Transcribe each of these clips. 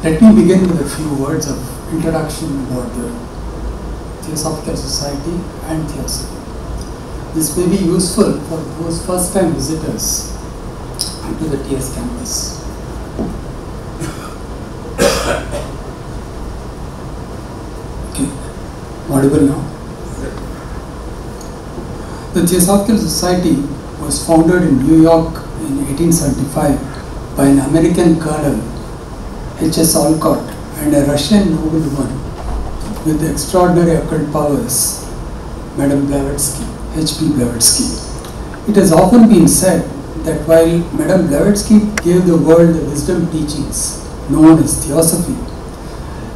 Let me begin with a few words of introduction about the Theosophical Society and Theosophy. This may be useful for those first-time visitors to the TS campus. Okay, audible now? The Theosophical Society was founded in New York in 1875 by an American colonel, H.S. Olcott, and a Russian noblewoman with extraordinary occult powers, Madame Blavatsky, H.P. Blavatsky. It has often been said that while Madame Blavatsky gave the world the wisdom teachings known as Theosophy,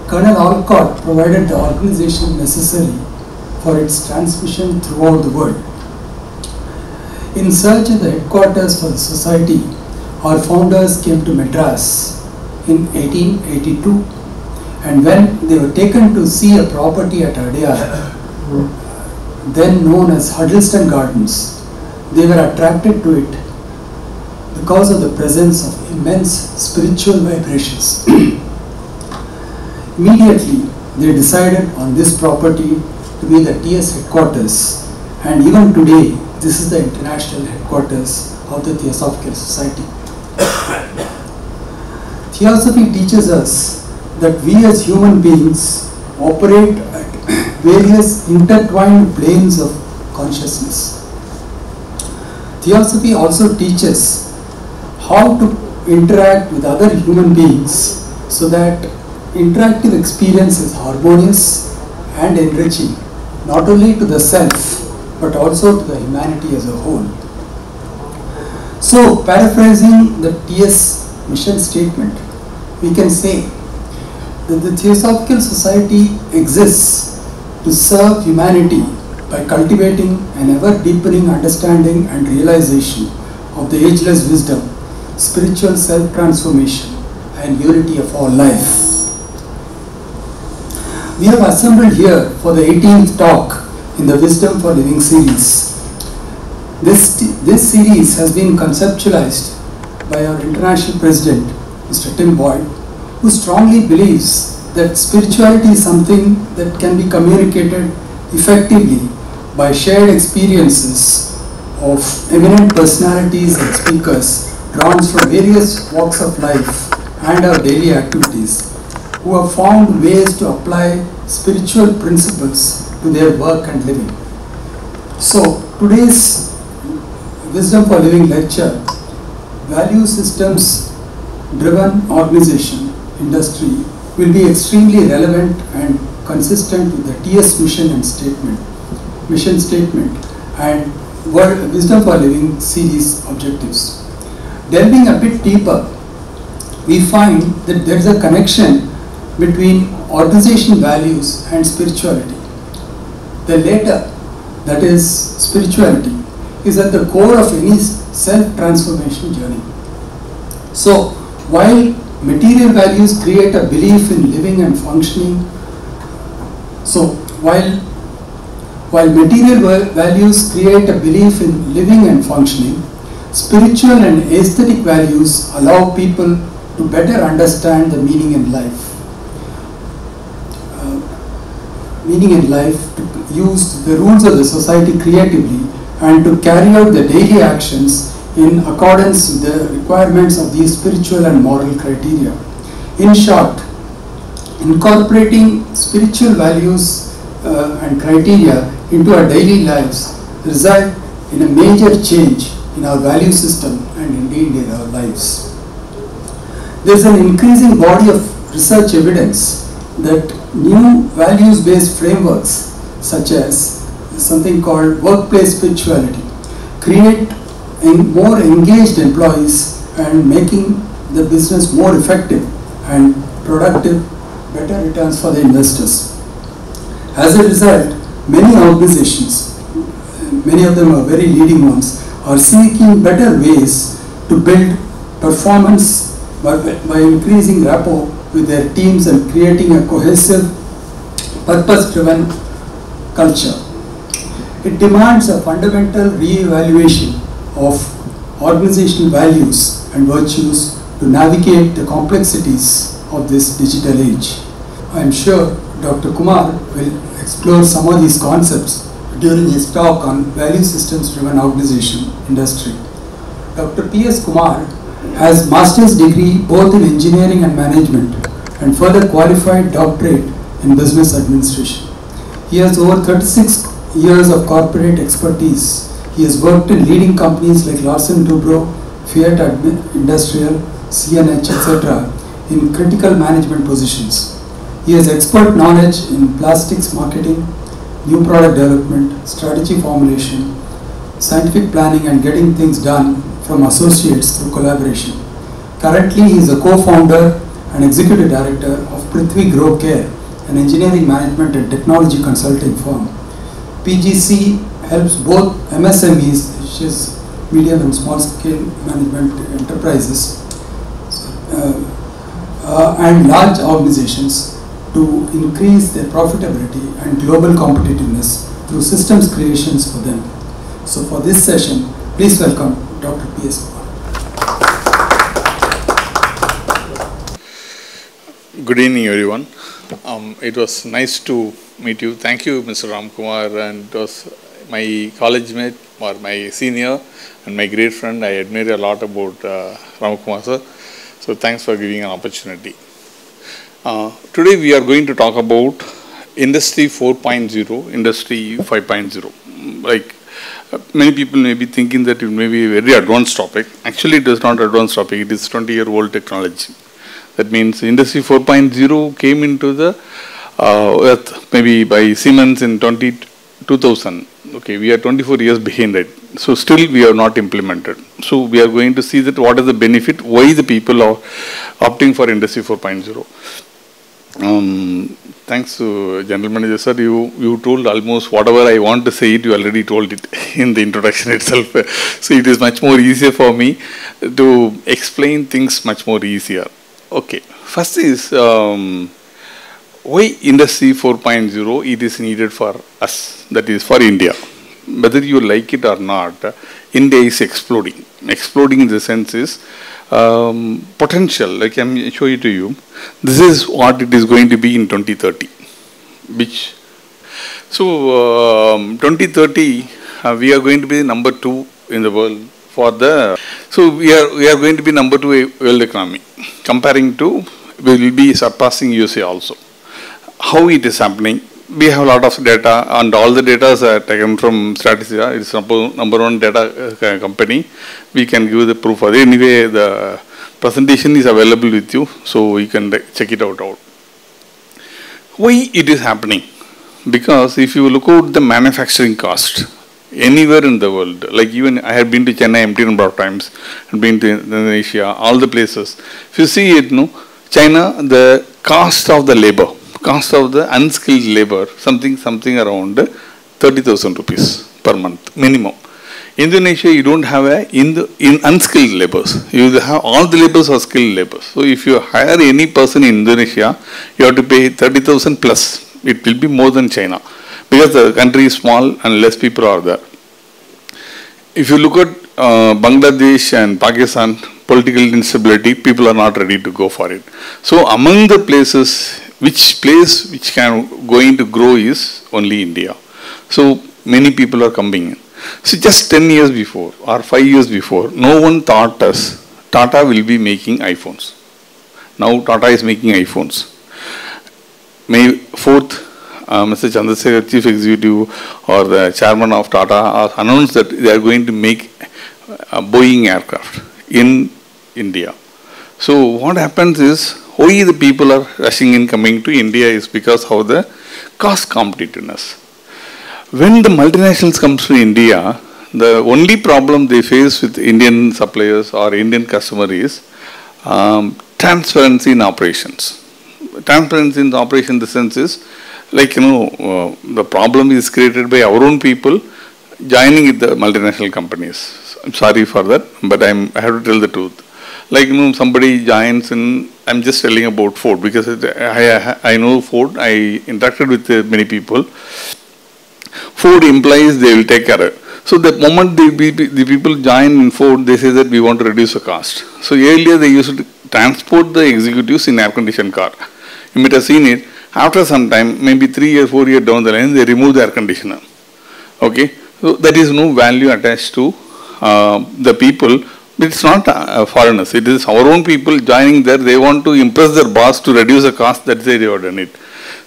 Colonel Olcott provided the organization necessary for its transmission throughout the world. In search of the headquarters for the society, our founders came to Madras in 1882, and when they were taken to see a property at Adyar, then known as Huddleston Gardens, they were attracted to it because of the presence of immense spiritual vibrations. Immediately, they decided on this property to be the TS headquarters, and even today, this is the international headquarters of the Theosophical Society. Theosophy teaches us that we as human beings operate at various intertwined planes of consciousness. Theosophy also teaches how to interact with other human beings so that interactive experience is harmonious and enriching, not only to the self but also to the humanity as a whole. So, paraphrasing the TS mission statement, we can say that the Theosophical Society exists to serve humanity by cultivating an ever-deepening understanding and realization of the ageless wisdom, spiritual self-transformation, and unity of all life. We have assembled here for the 18th talk in the Wisdom for Living series. This series has been conceptualized by our international president, Mr. Tim Boyd, who strongly believes that spirituality is something that can be communicated effectively by shared experiences of eminent personalities and speakers drawn from various walks of life and our daily activities, who have found ways to apply spiritual principles to their work and living. So, today's Wisdom for Living lecture, value systems driven organization industry, will be extremely relevant and consistent with the TS mission statement and Wisdom for Living series objectives. Delving a bit deeper, we find that there is a connection between organization values and spirituality. The latter, that is spirituality, is at the core of any self-transformation journey. So, while material values create a belief in living and functioning, while material values create a belief in living and functioning, spiritual and aesthetic values allow people to better understand the meaning in life. To use the rules of the society creatively and to carry out the daily actions in accordance with the requirements of these spiritual and moral criteria. In short, incorporating spiritual values and criteria into our daily lives result in a major change in our value system and indeed in our lives. There is an increasing body of research evidence that new values-based frameworks such as something called workplace spirituality create more engaged employees and making the business more effective and productive, better returns for the investors. As a result, many organizations, many of them are very leading ones, are seeking better ways to build performance by increasing rapport with their teams and creating a cohesive, purpose-driven culture. It demands a fundamental re-evaluation of organizational values and virtues to navigate the complexities of this digital age. I am sure Dr. Kumar will explore some of these concepts during his talk on value systems driven organization industry. Dr. P.S. Kumar has master's degree both in engineering and management and further qualified doctorate in business administration. He has over 36 years of corporate expertise. He has worked in leading companies like Larsen Dubro, Fiat Industrial, CNH, etc. in critical management positions. He has expert knowledge in plastics marketing, new product development, strategy formulation, scientific planning and getting things done from associates through collaboration. Currently, he is a co-founder and executive director of Prithvi Grow Care, an engineering management and technology consulting firm. PGC helps both MSMEs, which is medium and small scale management enterprises, and large organizations to increase their profitability and global competitiveness through systems creations for them. So for this session, please welcome Dr. P.S. Kumar. Good evening, everyone. It was nice to meet you. Thank you, Mr. Ram Kumar, and it was my college mate or my senior and my great friend. I admire a lot about Ram Kumar sir. So thanks for giving an opportunity. Today we are going to talk about Industry 4.0, Industry 5.0. Like many people may be thinking that it may be a very advanced topic. Actually, it is not an advanced topic. It is 20-year-old technology. That means Industry 4.0 came into the earth maybe by Siemens in 2000. Okay, we are 24 years behind it. So still we are not implemented. So we are going to see that what is the benefit, why the people are opting for Industry 4.0. Thanks to General Manager sir, you told almost whatever I want to say it, you already told it in the introduction itself. So it is much more easier for me to explain things much more easier. Okay, first is why Industry 4.0 it is needed for us, that is for India. Whether you like it or not, India is exploding. Exploding in the sense is potential, like I am showing it to you. This is what it is going to be in 2030. Which, so 2030 we are going to be number 2 in the world for the, so we are going to be number 2 world economy. Comparing to, we will be surpassing USA also. How it is happening? We have a lot of data, and all the data are taken from Statista. It's number 1 data company. We can give the proof. Anyway, the presentation is available with you, so you can check it out. Why it is happening? Because if you look at the manufacturing cost, anywhere in the world, like even I have been to Chennai empty number of times, and been to Indonesia, all the places. If you see it, no, China, the cost of the labor, cost of the unskilled labor, something around 30,000 rupees per month minimum. Indonesia, you don't have in unskilled laborers. You have all the laborers are skilled laborers. So if you hire any person in Indonesia, you have to pay 30,000 plus. It will be more than China because the country is small and less people are there. If you look at Bangladesh and Pakistan, political instability, people are not ready to go for it. So among the places, which can going to grow is only India. So many people are coming in. So just 10 years before or 5 years before, no one thought us Tata will be making iPhones. Now Tata is making iPhones. May 4th, Mr. Chandrasekhar, Chief Executive or the Chairman of Tata announced that they are going to make a Boeing aircraft in India. So what happens is, why the people are rushing in coming to India is because of the cost competitiveness. When the multinationals comes to India, the only problem they face with Indian suppliers or Indian customer is transparency in operations. Transparency in the operation in the sense is, like the problem is created by our own people joining with the multinational companies. I'm sorry for that, but I have to tell the truth. Like somebody joins in, I'm just telling about Ford because I know Ford, I interacted with many people. Ford implies they will take care of it. So the moment the people join in Ford, they say that we want to reduce the cost. So earlier they used to transport the executives in air-conditioned car. You might have seen it. After some time, maybe 3 years, 4 years down the line, they remove the air conditioner. Okay, so there is no value attached to the people. It's not foreigners. It is our own people joining there. They want to impress their boss to reduce the cost. That's why they have done it.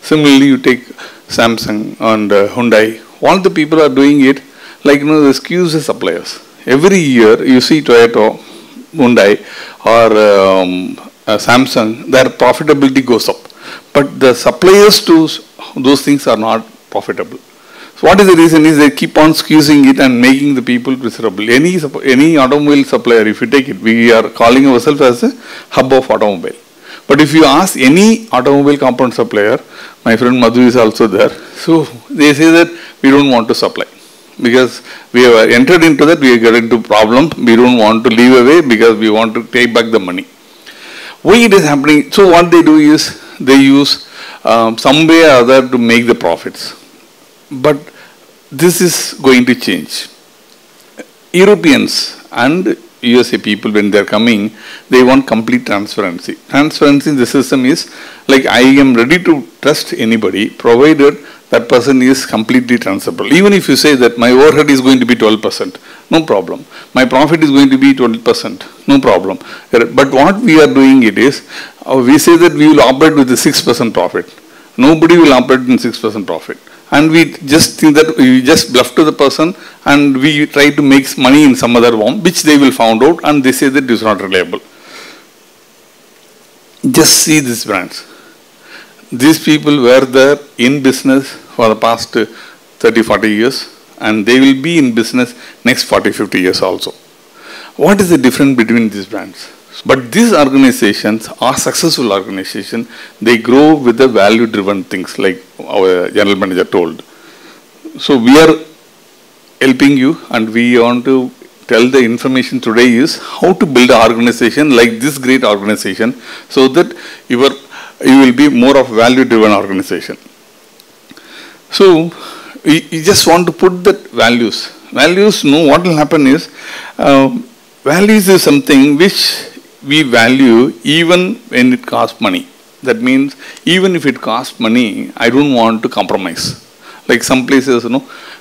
Similarly, you take Samsung and Hyundai. All the people are doing it like, the SKUs suppliers. Every year, you see Toyota, Hyundai, or Samsung, their profitability goes up. But the suppliers to those things are not profitable. So what is the reason is they keep on squeezing it and making the people miserable. Any automobile supplier, if you take it, we are calling ourselves as a hub of automobile. But if you ask any automobile component supplier, my friend Madhu is also there, so they say that we don't want to supply. Because we have entered into that, we get into problem, we don't want to leave away because we want to take back the money. Why it is happening? So what they do is, they use some way or other to make the profits. But this is going to change. Europeans and USA people, when they are coming, they want complete transparency. Transparency in the system is like, I am ready to trust anybody provided that person is completely transferable. Even if you say that my overhead is going to be 12%, no problem. My profit is going to be 12%, no problem. But what we are doing it is, we say that we will operate with the 6% profit. Nobody will operate in 6% profit. And we just think that we just bluff to the person and we try to make money in some other form, which they will find out and they say that it is not reliable. Just see these brands. These people were there in business for the past 30, 40 years and they will be in business next 40, 50 years also. What is the difference between these brands? But these organizations are successful organizations. They grow with the value-driven things like our general manager told. So we are helping you and we want to tell the information today is how to build an organization like this great organization so that you will be more of value-driven organization. So you just want to put that values. Values, what will happen is, values is something which we value even when it costs money. That means even if it costs money, I don't want to compromise. Like some places,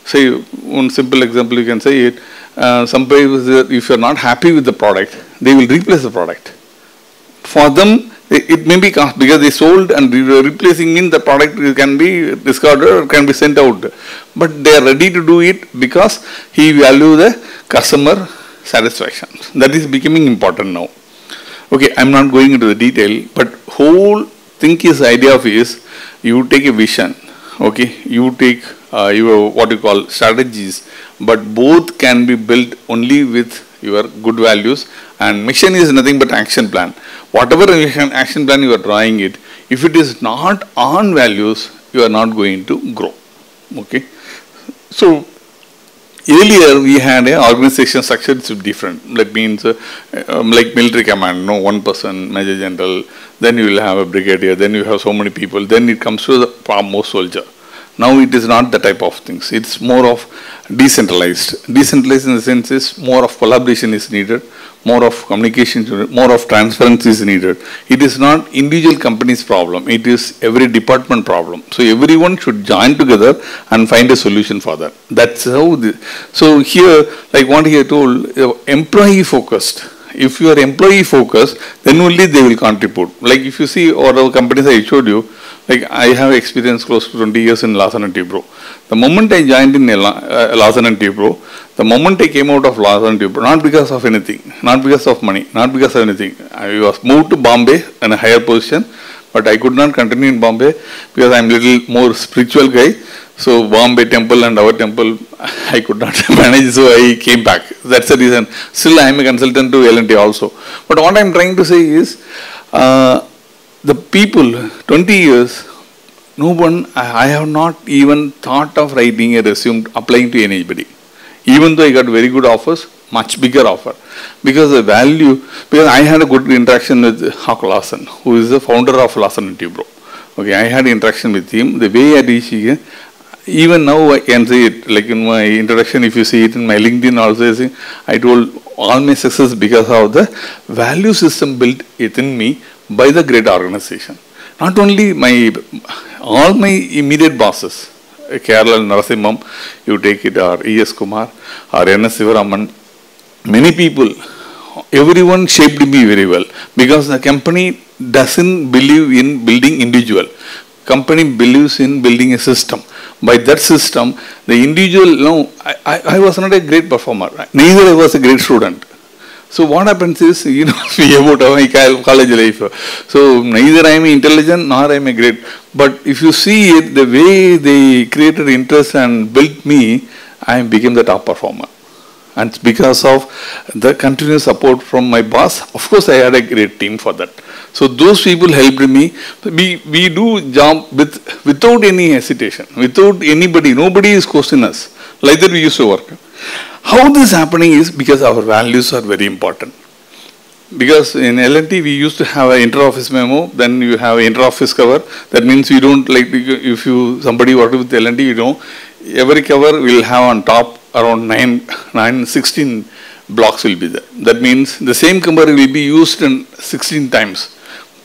say one simple example you can say it, some places if you are not happy with the product, they will replace the product. For them, it may be cost because they sold and replacing means the product can be discarded or can be sent out. But they are ready to do it because he values the customer satisfaction. That is becoming important now. Okay, I am not going into the detail, but whole thing is idea of is you take a vision, okay, you take your what you call strategies, but both can be built only with your good values, and mission is nothing but action plan. Whatever action plan you are drawing it, if it is not on values, you are not going to grow. Okay, so earlier we had an organization structure which is different. That means like military command, one person, major general, then you will have a brigadier, then you have so many people, then it comes to the foremost soldier. Now it is not the type of things. It's more of decentralized. Decentralized in the sense is more of collaboration is needed, more of communication, more of transparency is needed. It is not individual company's problem. It is every department problem. So everyone should join together and find a solution for that. That's how. So here, like what he told, employee focused. If you are employee focused, then only they will contribute. Like if you see all our companies I showed you, like I have experience close to 20 years in Larsen & Toubro. The moment I joined in Larsen & Toubro, the moment I came out of Larsen & Toubro, not because of anything, not because of money, not because of anything. I was moved to Bombay in a higher position, but I could not continue in Bombay because I am a little more spiritual guy. So Bombay temple and our temple, I could not manage, so I came back. That's the reason. Still I am a consultant to L&T also. But what I am trying to say is, the people, 20 years, no one, I have not even thought of writing a resume, applying to anybody. Even though I got very good offers, much bigger offer. Because the value, because I had a good interaction with Hawk Larsen, who is the founder of Larsen & Toubro. Okay, I had interaction with him. The way I reached here, even now I can say it, like in my introduction, if you see it in my LinkedIn also, I told all my success because of the value system built within me by the great organization. Not only all my immediate bosses, Kerala Narasimham, you take it, or E.S. Kumar, or N.S. Sivaraman, many people, everyone shaped me very well because the company doesn't believe in building individual. Company believes in building a system. By that system, the individual, no, I was not a great performer. Neither I was a great student. So what happens is, you know, about my college life. So neither I am intelligent nor I am a great. But if you see it, the way they created interest and built me, I became the top performer. And because of the continuous support from my boss, of course I had a great team for that. So those people helped me. We do job without any hesitation, without anybody, nobody is questioning us. Like that we used to work. How this is happening is because our values are very important. Because in L&T we used to have an inter-office memo, then you have an inter-office cover. That means you don't like, if somebody worked with L&T, you know, every cover will have on top around 16 blocks will be there. That means the same cover will be used in 16 times.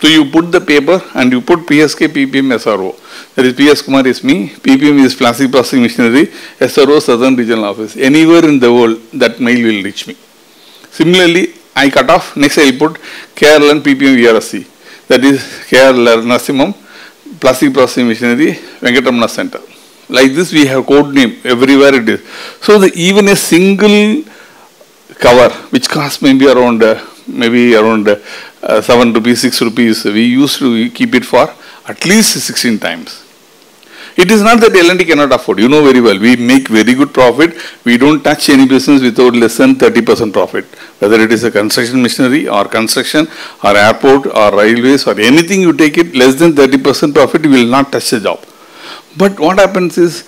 So you put the paper and you put PSK, PPM, SRO. That is PS Kumar is me, PPM is Plastic Processing Machinery, SRO Southern Regional Office. Anywhere in the world that mail will reach me. Similarly, I cut off, next I will put Kerala and PPM VRSC. That is Kerala Narasimham, Plastic Processing Machinery, Venkatamana Center. Like this we have code name, everywhere it is. So even a single cover which costs maybe around 7 rupees, 6 rupees, we used to keep it for at least 16 times. It is not that L&T cannot afford, you know very well, we make very good profit, we don't touch any business without less than 30% profit. Whether it is a construction machinery or construction or airport or railways or anything you take it, less than 30% profit, you will not touch the job. But what happens is,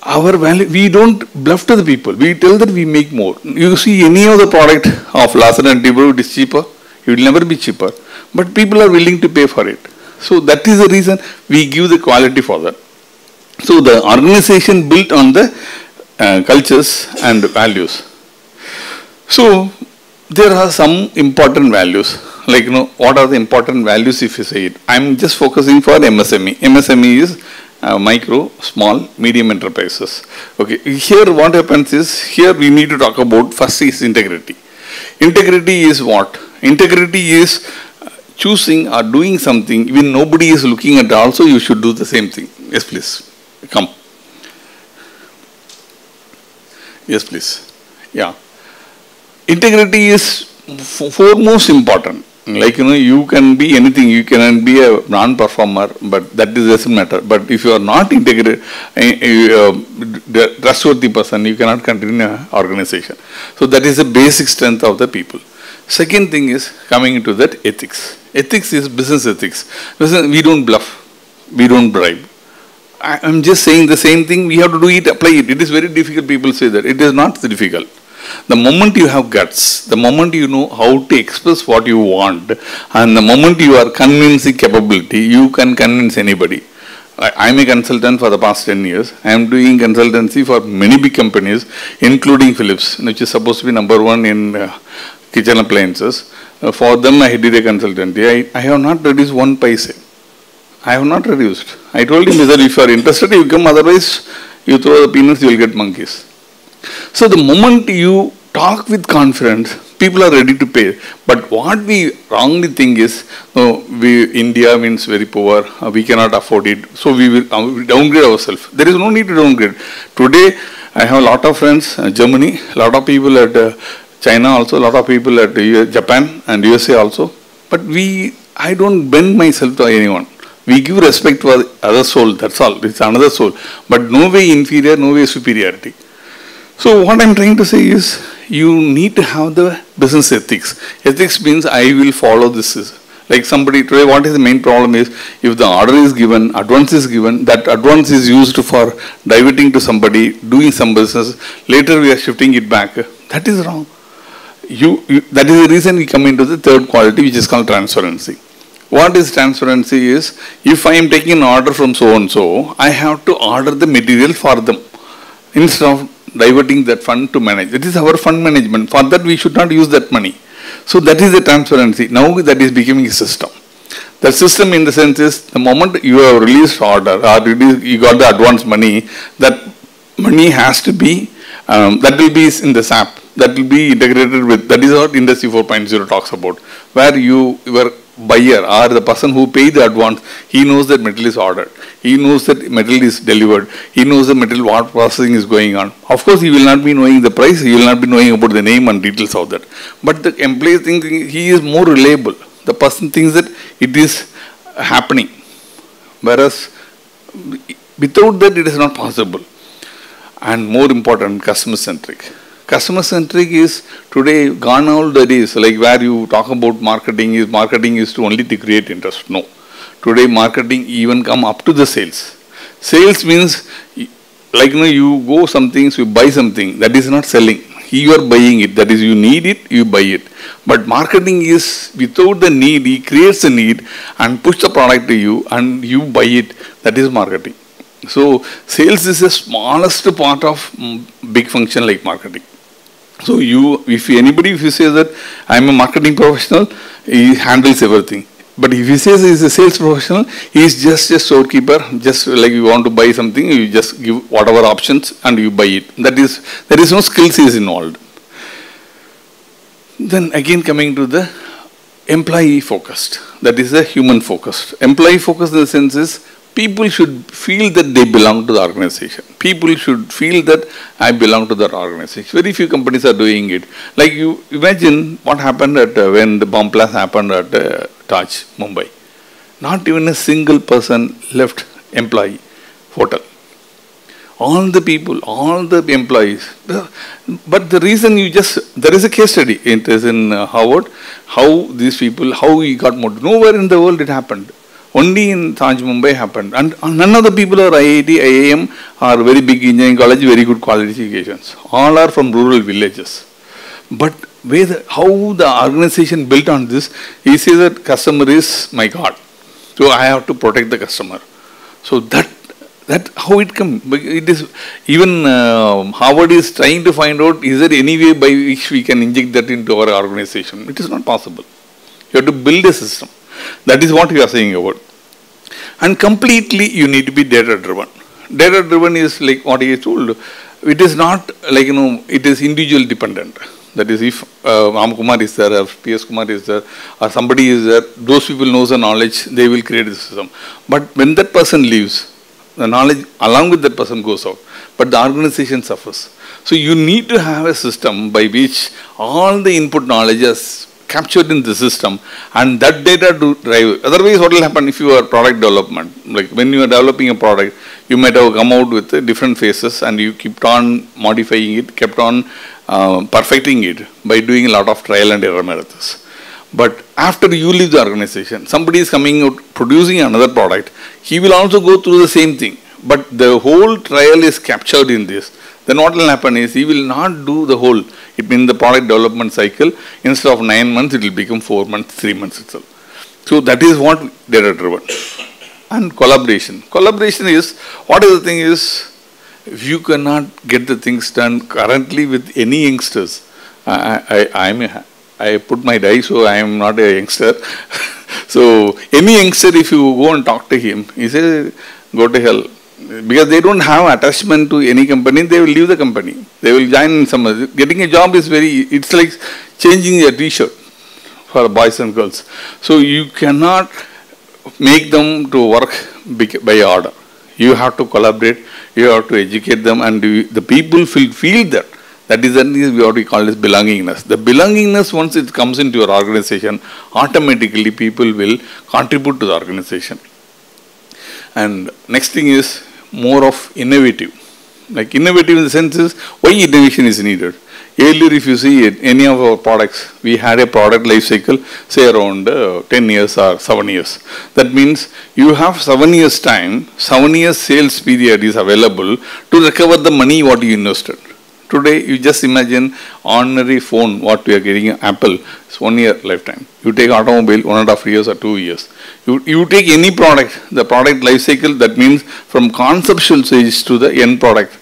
our value, we don't bluff to the people, we tell that we make more. You see any of the product of Larsen and Toubro, it is cheaper, it will never be cheaper, but people are willing to pay for it. So that is the reason we give the quality for that. So the organization built on the cultures and values. So there are some important values, like, you know, what are the important values if you say it. I am just focusing for MSME. MSME is micro, small, medium enterprises. Okay, here what happens is, here we need to talk about, first is integrity. Integrity is what? Integrity is choosing or doing something when nobody is looking at, also you should do the same thing. Yes, please. Come. Yes, please. Yeah. Integrity is foremost important. Like, you know, you can be anything, you can be a non-performer, but that doesn't matter. But if you are not integrated, trustworthy person, you cannot continue an organization. So that is the basic strength of the people. Second thing is coming into that ethics. Ethics is business ethics. We don't bluff, we don't bribe. I'm just saying the same thing, we have to do it, apply it. It is very difficult, people say that. It is not difficult. The moment you have guts, the moment you know how to express what you want, and the moment you are convincing capability, you can convince anybody. I'm a consultant for the past 10 years. I am doing consultancy for many big companies, including Philips, which is supposed to be #1 in kitchen appliances. For them, I did a consultancy. I have not reduced one paise. I have not reduced. I told him that if you are interested, you come, otherwise you throw the peanuts, you will get monkeys. So the moment you talk with confidence, people are ready to pay. But what we wrongly think is, India means very poor, we cannot afford it, so we will downgrade ourselves. There is no need to downgrade. Today, I have a lot of friends, Germany, a lot of people at China also, a lot of people at Japan and USA also. But I don't bend myself to anyone. We give respect to other soul, that's all, it's another soul. But no way inferior, no way superiority. So what I'm trying to say is, you need to have the business ethics. Ethics means I will follow this. Like somebody, today what is the main problem is, if the order is given, advance is given, that advance is used for diverting to somebody, doing some business, later we are shifting it back. That is wrong. That is the reason we come into the third quality, which is called transparency. What is transparency is, if I am taking an order from so and so, I have to order the material for them. Instead of diverting that fund to manage. That is our fund management. For that, we should not use that money. So that is the transparency. Now that is becoming a system. The system in the sense is the moment you have released order or you got the advance money, that money has to be, that will be in the SAP. That will be integrated with, that is what Industry 4.0 talks about, where your buyer or the person who paid the advance, he knows that material is ordered. He knows that material is delivered. He knows the material, what processing is going on. Of course, he will not be knowing the price. He will not be knowing about the name and details of that. But the employee thinks he is more reliable. The person thinks that it is happening. Whereas, without that, it is not possible. And more important, customer-centric. Customer-centric is today gone all the days, like where you talk about marketing is to only to create interest. No. Today marketing even come up to the sales. Sales means, like you go some things, you buy something, that is not selling. You are buying it, that is you need it, you buy it. But marketing is without the need, he creates a need and push the product to you and you buy it, that is marketing. So sales is the smallest part of big function like marketing. So if you say that I am a marketing professional, he handles everything. But if he says he is a sales professional, he is just a storekeeper. Just like you want to buy something, you just give whatever options and you buy it. There is no skills is involved. Then again coming to the employee focused. That is the human focused. Employee focused in the sense is people should feel that they belong to the organization. People should feel that I belong to that organization. Very few companies are doing it. Like you imagine what happened at when the bomb blast happened at Taj, Mumbai. Not even a single person left employee hotel. All the people, all the employees. But the reason there is a case study. It is in Harvard, how these people, how he got motivated. Nowhere in the world it happened. Only in Taj, Mumbai happened. And none of the people are IIT, IIM, are very big engineering college, very good qualifications. All are from rural villages. But how the organization built on this, he says that customer is my God. So I have to protect the customer. So that how it comes. It is even Harvard is trying to find out, is there any way by which we can inject that into our organization? It is not possible. You have to build a system. That is what we are saying about. And completely you need to be data driven. Data driven is like what he told. It is not like, it is individual dependent. That is, if Kumar is there, or PS Kumar is there, or somebody is there, those people knows the knowledge, they will create the system. But when that person leaves, the knowledge along with that person goes out. But the organization suffers. So you need to have a system by which all the input knowledge is captured in the system and that data to drive. Otherwise, what will happen if you are product development? Like when you are developing a product, you might have come out with different phases and you kept on modifying it, kept on perfecting it by doing a lot of trial and error methods. But after you leave the organization, somebody is coming out producing another product, he will also go through the same thing. But the whole trial is captured in this. Then what will happen is he will not do the whole. It means the product development cycle, instead of 9 months, it will become 4 months, 3 months itself. So that is what data driven. And collaboration. Collaboration is, what is the thing is, if you cannot get the things done currently with any youngsters, I put my die, so I am not a youngster. So any youngster, if you go and talk to him, he says, go to hell. Because they don't have attachment to any company, they will leave the company. They will join some other. Getting a job is it's like changing a t-shirt for boys and girls. So you cannot make them to work by order. You have to collaborate, you have to educate them, and the people feel that. That is what we call as belongingness. The belongingness, once it comes into your organization, automatically people will contribute to the organization. And next thing is more of innovative. Like innovative in the sense is, why innovation is needed. Earlier, if you see it, any of our products, we had a product life cycle, say around 10 years or 7 years. That means you have 7 years time, 7 years sales period is available to recover the money what you invested. Today, you just imagine ordinary phone, what we are getting, Apple, it's 1 year lifetime. You take automobile, 1.5 years or 2 years. You take any product, the product life cycle, that means from conceptual stage to the end product,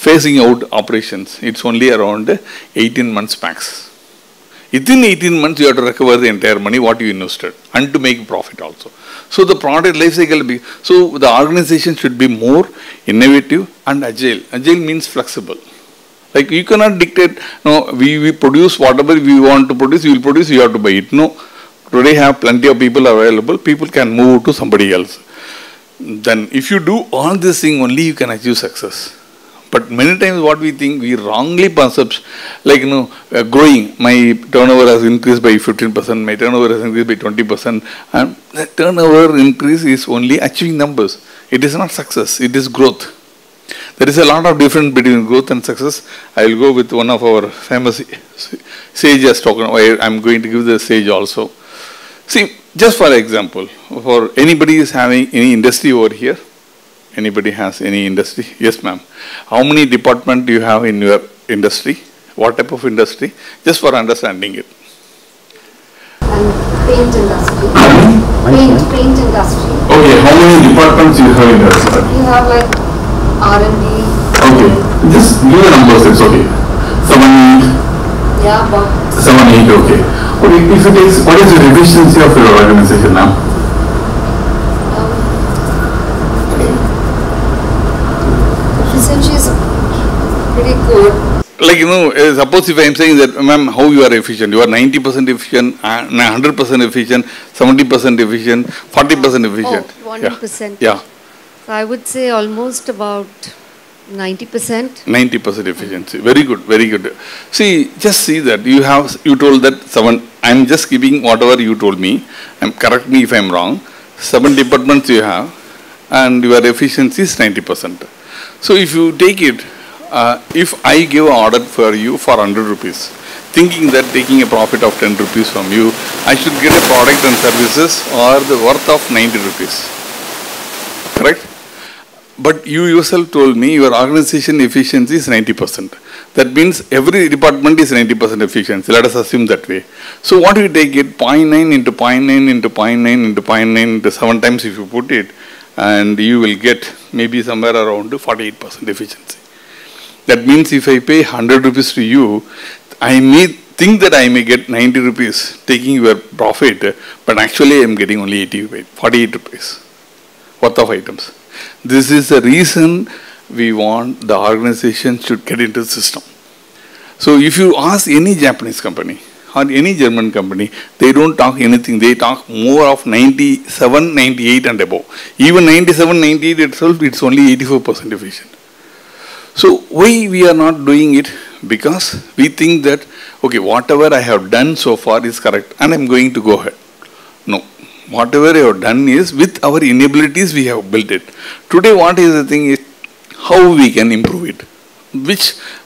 phasing out operations, it's only around 18 months max. Within 18 months, you have to recover the entire money what you invested and to make profit also. So the product life cycle, so the organization should be more innovative and agile. Agile means flexible. Like you cannot dictate, no, we produce whatever we want to produce, you will produce, you have to buy it. No, today have plenty of people available, people can move to somebody else. Then if you do all this thing, only you can achieve success. But many times what we think, we wrongly perceive, like, growing, my turnover has increased by 15%, my turnover has increased by 20%, and the turnover increase is only achieving numbers. It is not success, it is growth. There is a lot of difference between growth and success. I will go with one of our famous sages talking. I am going to give the sage also. See, just for example, for anybody is having any industry over here, anybody has any industry? Yes, ma'am. How many departments do you have in your industry? What type of industry? Just for understanding it. Paint industry. Paint industry. Okay, how many departments you have in your industry? You have like R&D. Okay, just give the numbers, it's okay. 7, 8. Yeah, about 7, 8, okay. Okay, if it is, what is the efficiency of your organization now? Efficiency is pretty good. Like, suppose if I am saying that, ma'am, how you are efficient? You are 90% efficient, 100% efficient, 70% efficient, 40% efficient. Oh, 100%. Yeah. So I would say almost about 90%. 90% efficiency. Very good, very good. See, just see that you told that I'm just giving whatever you told me. Correct me if I'm wrong. 7 departments you have, and your efficiency is 90%. So if you take it, if I give an order for you for 100 rupees, thinking that taking a profit of 10 rupees from you, I should get a product and services or the worth of 90 rupees. Correct? But you yourself told me your organization efficiency is 90%. That means every department is 90% efficiency. Let us assume that way. So what we take it, 0.9 into 0.9 into 0.9 into 0.9 into 7 times if you put it, and you will get maybe somewhere around 48% efficiency. That means if I pay 100 rupees to you, I may think that I may get 90 rupees taking your profit, but actually I am getting only 48 rupees worth of items. This is the reason we want the organization should get into the system. So if you ask any Japanese company or any German company, they don't talk anything. They talk more of 97, 98 and above. Even 97, 98 itself, it's only 84% efficient. So why we are not doing it? Because we think that, okay, whatever I have done so far is correct and I'm going to go ahead. No. Whatever I have done is with our inabilities we have built it. Today what is the thing is how we can improve it.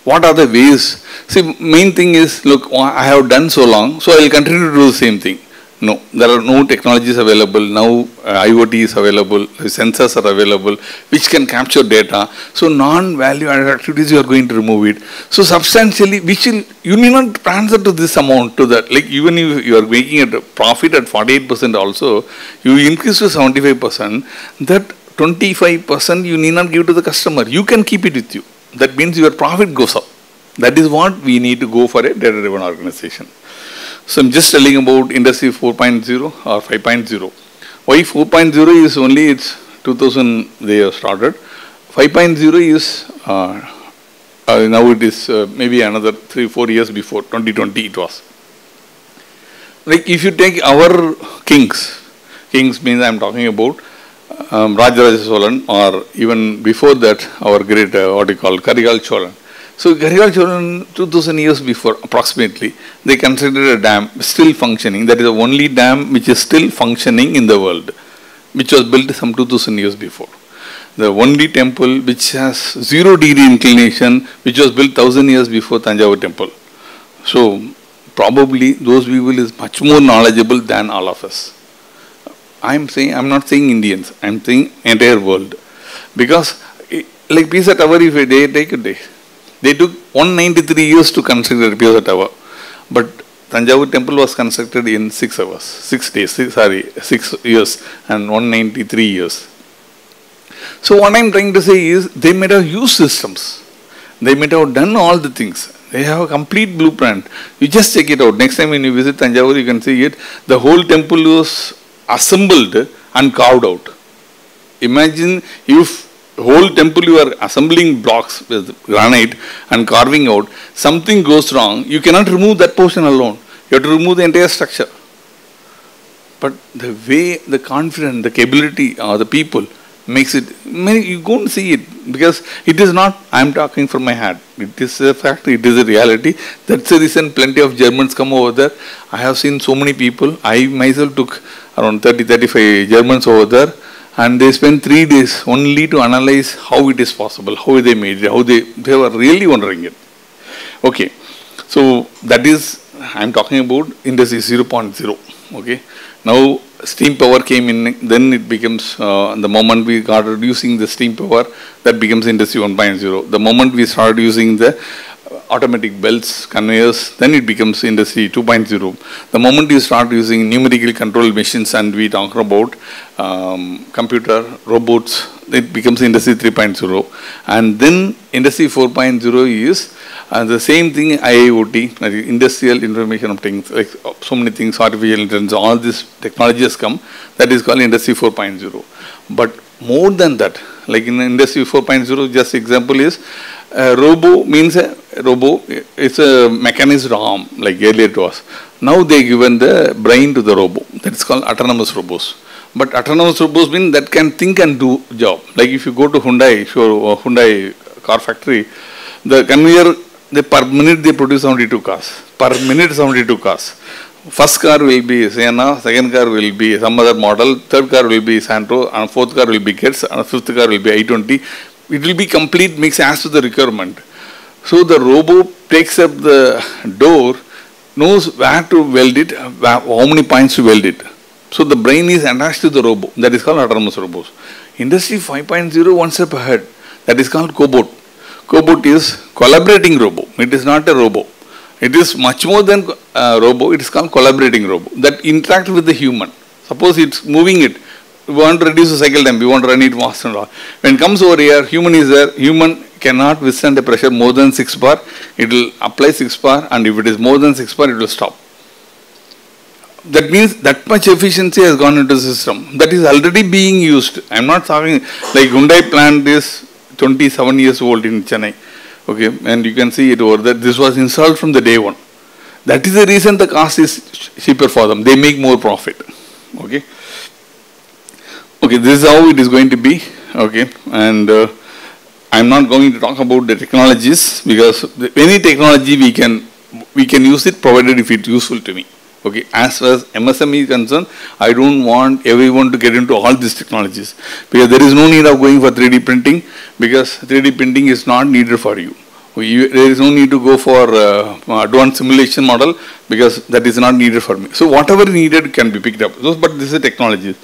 What are the ways? See, main thing is, look, I have done so long, so I will continue to do the same thing. No, there are no technologies available. Now IoT is available, sensors are available, which can capture data. So non-value added activities, you are going to remove it. So substantially, you need not transfer to this amount to that. Like even if you are making a profit at 48% also, you increase to 75%, that 25% you need not give to the customer. You can keep it with you. That means your profit goes up. That is what we need to go for a data-driven organization. So I'm just telling about industry 4.0 or 5.0. Why 4.0 is only it's 2000 they have started. 5.0 is now it is maybe another 3-4 years before 2020 it was. Like if you take our kings means I'm talking about Rajaraja Cholan, or even before that our great Karigal Cholan. So Karigal Cholan 2000 years before approximately, they considered a dam still functioning. That is the only dam which is still functioning in the world, which was built some 2000 years before. The only temple which has 0-degree inclination, which was built 1000 years before Tanjavur temple. So probably those people is much more knowledgeable than all of us. I'm not saying Indians, I'm saying entire world. Because like Pisa Tower, if they take a day, they took 193 years to construct Pisa Tower. But Tanjavur temple was constructed in 6 hours, 6 days, 6 years and 193 years. So what I'm trying to say is, they might have used systems, They might have done all the things. They have a complete blueprint. You just check it out. Next time when you visit Tanjavur, you can see it. The whole temple was assembled and carved out. Imagine if whole temple you are assembling blocks with granite and carving out, something goes wrong, you cannot remove that portion alone. You have to remove the entire structure. But the way, the confidence, the capability of the people makes it, you go and see it, because it is not, I am talking from my head. It is a fact, it is a reality. That's the reason plenty of Germans come over there. I have seen so many people. I myself took around 30-35 Germans over there, and they spent 3 days only to analyze how it is possible, how they made it, how they were really wondering it. Okay, so that is, I am talking about industry 0.0. Okay, now steam power came in, then it becomes, the moment we started using the steam power, that becomes industry 1.0. The moment we started using the automatic belts, conveyors, then it becomes industry 2.0. The moment you start using numerically controlled machines and we talk about computer, robots, it becomes industry 3.0. And then industry 4.0 is the same thing, IIoT, industrial information of things, like so many things, artificial intelligence, all these technologies come, that is called industry 4.0. But more than that, like in industry 4.0, just example is, robo means a robo, it's a mechanized arm, like earlier it was. Now they given the brain to the robo, that is called autonomous robots. But autonomous robots mean that can think and do job. Like if you go to Hyundai, Hyundai car factory, the conveyor, per minute they produce 72 cars. Per minute 72 cars. First car will be Sienna, second car will be some other model, third car will be Santro, and fourth car will be Getz, and fifth car will be I-20. It will be complete mix as to the requirement. So the robot takes up the door, knows where to weld it, how many points to weld it. So the brain is attached to the robot. That is called autonomous robots. Industry 5.0, one step ahead. That is called cobot. Cobot is collaborating robot. It is not a robot. It is much more than a robot. It is called collaborating robot that interact with the human. Suppose it's moving it. We want to reduce the cycle time. We want to run it fast and all. When it comes over here, human is there. Human cannot withstand the pressure more than 6 bar. It will apply 6 bar, and if it is more than 6 bar, it will stop. That means that much efficiency has gone into the system. That is already being used. I am not talking like Hyundai plant is 27 years old in Chennai. Okay, and you can see it over there. This was installed from the day one. That is the reason the cost is cheaper for them. They make more profit. Okay. Okay, this is how it is going to be. Okay, and I am not going to talk about the technologies, because any technology we can use it, provided if it is useful to me. Okay, as far as MSME is concerned, I don't want everyone to get into all these technologies, because there is no need of going for 3D printing, because 3D printing is not needed for you. There is no need to go for advanced simulation model, because that is not needed for me. So whatever needed can be picked up. But this is technology.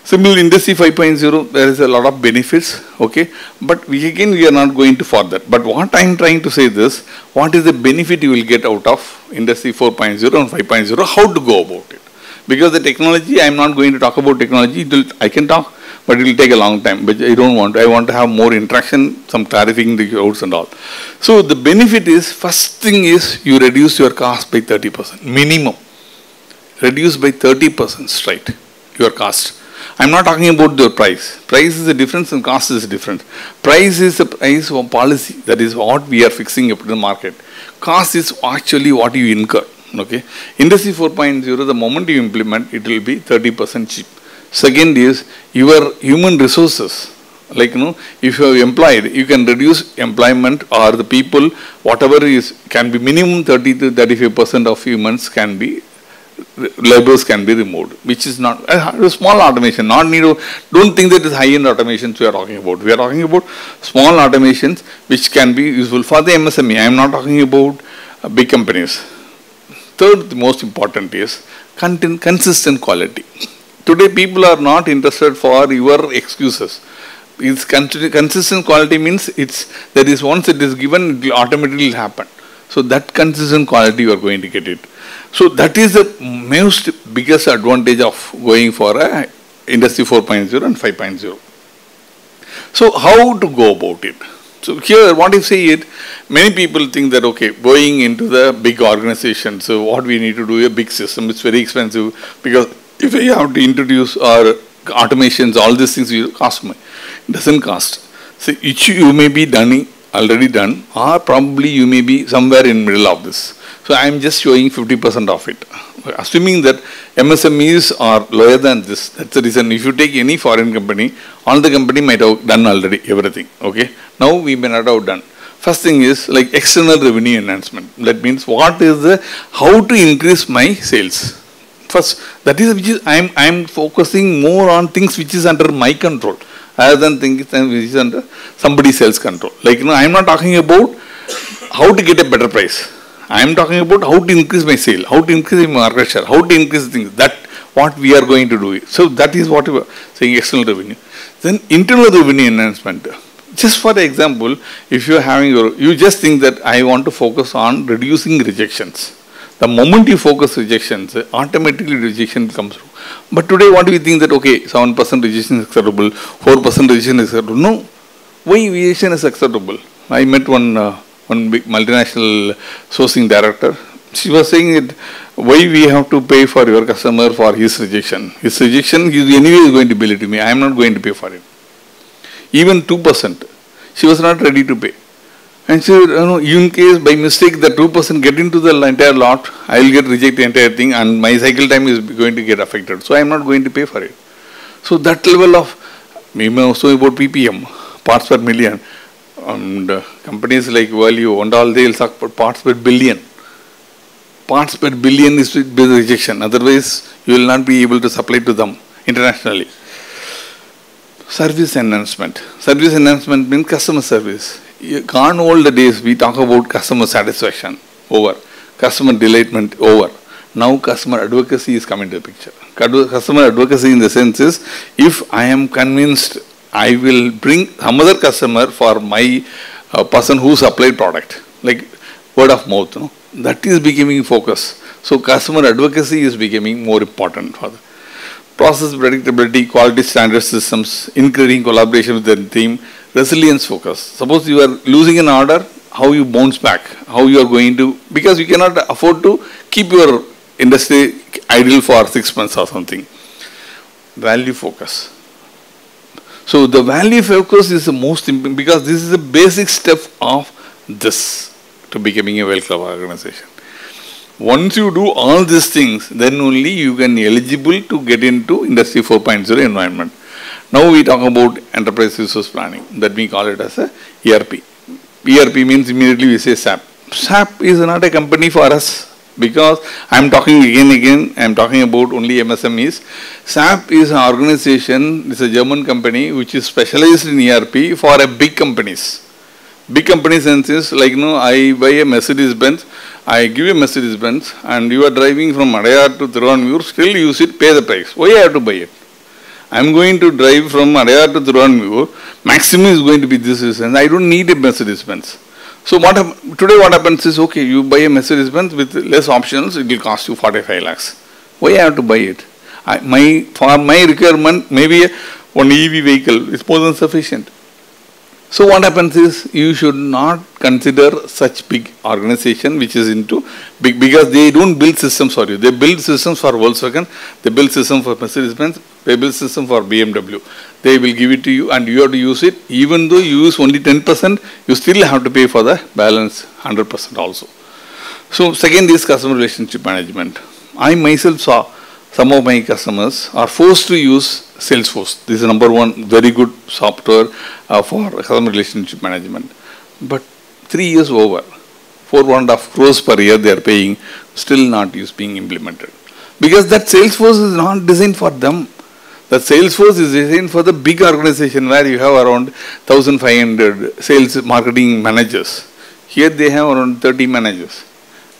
Similar industry 5.0, there is a lot of benefits, okay, but we are not going to for that. But what I am trying to say this, what is the benefit you will get out of industry 4.0 and 5.0, how to go about it. Because the technology, I am not going to talk about technology, I can talk, but it will take a long time, but I don't want to. I want to have more interaction, some clarifying the doubts and all. So the benefit is, first thing is, you reduce your cost by 30%, minimum. Reduce by 30% straight, your cost. I am not talking about your price. Price is a difference and cost is different. Price is the price of policy. That is what we are fixing up in the market. Cost is actually what you incur. Okay. Industry 4.0, the moment you implement, it will be 30% cheap. Second is your human resources. Like, if you are employed, you can reduce employment, or the people, whatever is, can be minimum 30 to 35% of humans can be, labors can be removed, which is not a small automation. Not need to, don't think that it is high-end automations we are talking about. We are talking about small automations which can be useful for the MSME. I am not talking about big companies. Third, the most important is consistent quality. Today, people are not interested for your excuses. It's consistent quality means there is once it is given, it will automatically happen. So that consistent quality you are going to get it. So that is the most biggest advantage of going for a industry 4.0 and 5.0. So how to go about it? So here, what you say it, many people think that, okay, going into the big organization, so what we need to do, a big system, it's very expensive, because if we have to introduce our automations, all these things will cost money. It doesn't cost. So you may be already done, or probably you may be somewhere in middle of this. So I am just showing 50% of it. Assuming that MSMEs are lower than this, that's the reason. If you take any foreign company, all the company might have done already everything. Okay. Now we may not have done. First thing is like external revenue enhancement. That means what is how to increase my sales. First, that is which is I am focusing more on things which is under my control, rather than things which is under somebody else's control. Like I am not talking about how to get a better price. I am talking about how to increase my sale, how to increase my market share, how to increase things. That what we are going to do. So that is what we are saying, external revenue. Then internal revenue enhancement. Just for example, if you are having you just think that I want to focus on reducing rejections. The moment you focus rejections, automatically rejection comes through. But today, what do we think that, okay, 7% rejection is acceptable, 4% rejection is acceptable? No. Why rejection is acceptable? I met one big multinational sourcing director. She was saying that why we have to pay for your customer for his rejection. His rejection, he anyway is going to bill it to me. I am not going to pay for it. Even 2%, she was not ready to pay. And so, in case by mistake the 2% get into the entire lot, I will get rejected the entire thing and my cycle time is going to get affected. So I am not going to pay for it. So that level of, maybe also about PPM, parts per million, and companies like Value and all, they will suck for parts per billion. Parts per billion is with rejection. Otherwise, you will not be able to supply to them internationally. Service enhancement. Service enhancement means customer service. Gone all the days we talk about customer satisfaction, over. Customer delightment, over. Now customer advocacy is coming to the picture. Customer advocacy in the sense is, if I am convinced I will bring some other customer for my person who supplied product, like word of mouth, that is becoming focus. So customer advocacy is becoming more important for the process predictability, quality standard systems, increasing collaboration with the team, resilience focus. Suppose you are losing an order, how you bounce back, how you are going to, because you cannot afford to keep your industry idle for 6 months or something. Value focus. So the value focus is the most important, because this is a basic step of this to becoming a well-club organization. Once you do all these things, then only you can eligible to get into Industry 4.0 environment. Now we talk about enterprise resource planning, that we call it as a ERP. ERP means immediately we say SAP. SAP is not a company for us, because I am talking again, I am talking about only MSMEs. SAP is an organization, it's a German company which is specialized in ERP for a big companies. Big company sense is like, I buy a Mercedes-Benz, I give you a Mercedes-Benz and you are driving from Adyar to Thiruvanmiyur, still use it, pay the price. Why I have to buy it? I am going to drive from Adyar to Thiruvanmiyur, maximum is going to be this distance. I don't need a Mercedes-Benz. So today what happens is, okay, you buy a Mercedes-Benz with less options, it will cost you 45 lakhs. Why I have to buy it? For my requirement, maybe one EV vehicle is more than sufficient. So what happens is, you should not consider such big organization which is into big, because they don't build systems for you. They build systems for Volkswagen, they build systems for Mercedes-Benz, they build system for BMW. They will give it to you and you have to use it. Even though you use only 10%, you still have to pay for the balance 100% also. So second is customer relationship management. I myself saw some of my customers are forced to use Salesforce. This is number one very good software for customer relationship management. But 3 years over, 4.5 crores per year they are paying, still not being implemented. Because that Salesforce is not designed for them. The Salesforce is designed for the big organization where you have around 1,500 sales marketing managers. Here they have around 30 managers.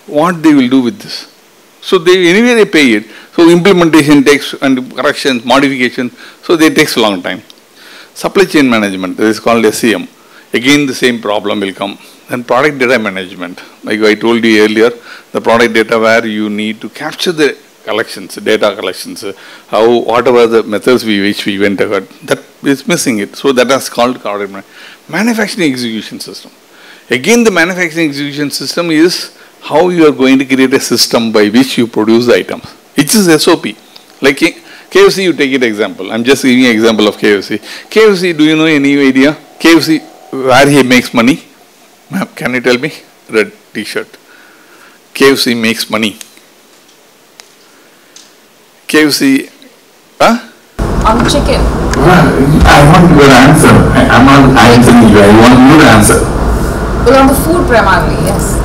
What they will do with this? So anyway they pay it. So implementation takes, and corrections, modifications, so they takes a long time. Supply chain management, that is called SCM. Again the same problem will come. Then product data management. Like I told you earlier, the product data where you need to capture the collections, data collections, whatever the methods which we went ahead, that is missing it. So that is called product Manufacturing execution system. Again, the manufacturing execution system is how you are going to create a system by which you produce the items. It is SOP. Like KFC, you take it example. I'm just giving an example of KFC. KFC, do you know any idea? KFC, where he makes money? Ma'am, can you tell me? Red t-shirt. KFC makes money. KFC, huh? On chicken. I want your answer. I'm not answering you. I want your answer. Well, on the food primarily, yes.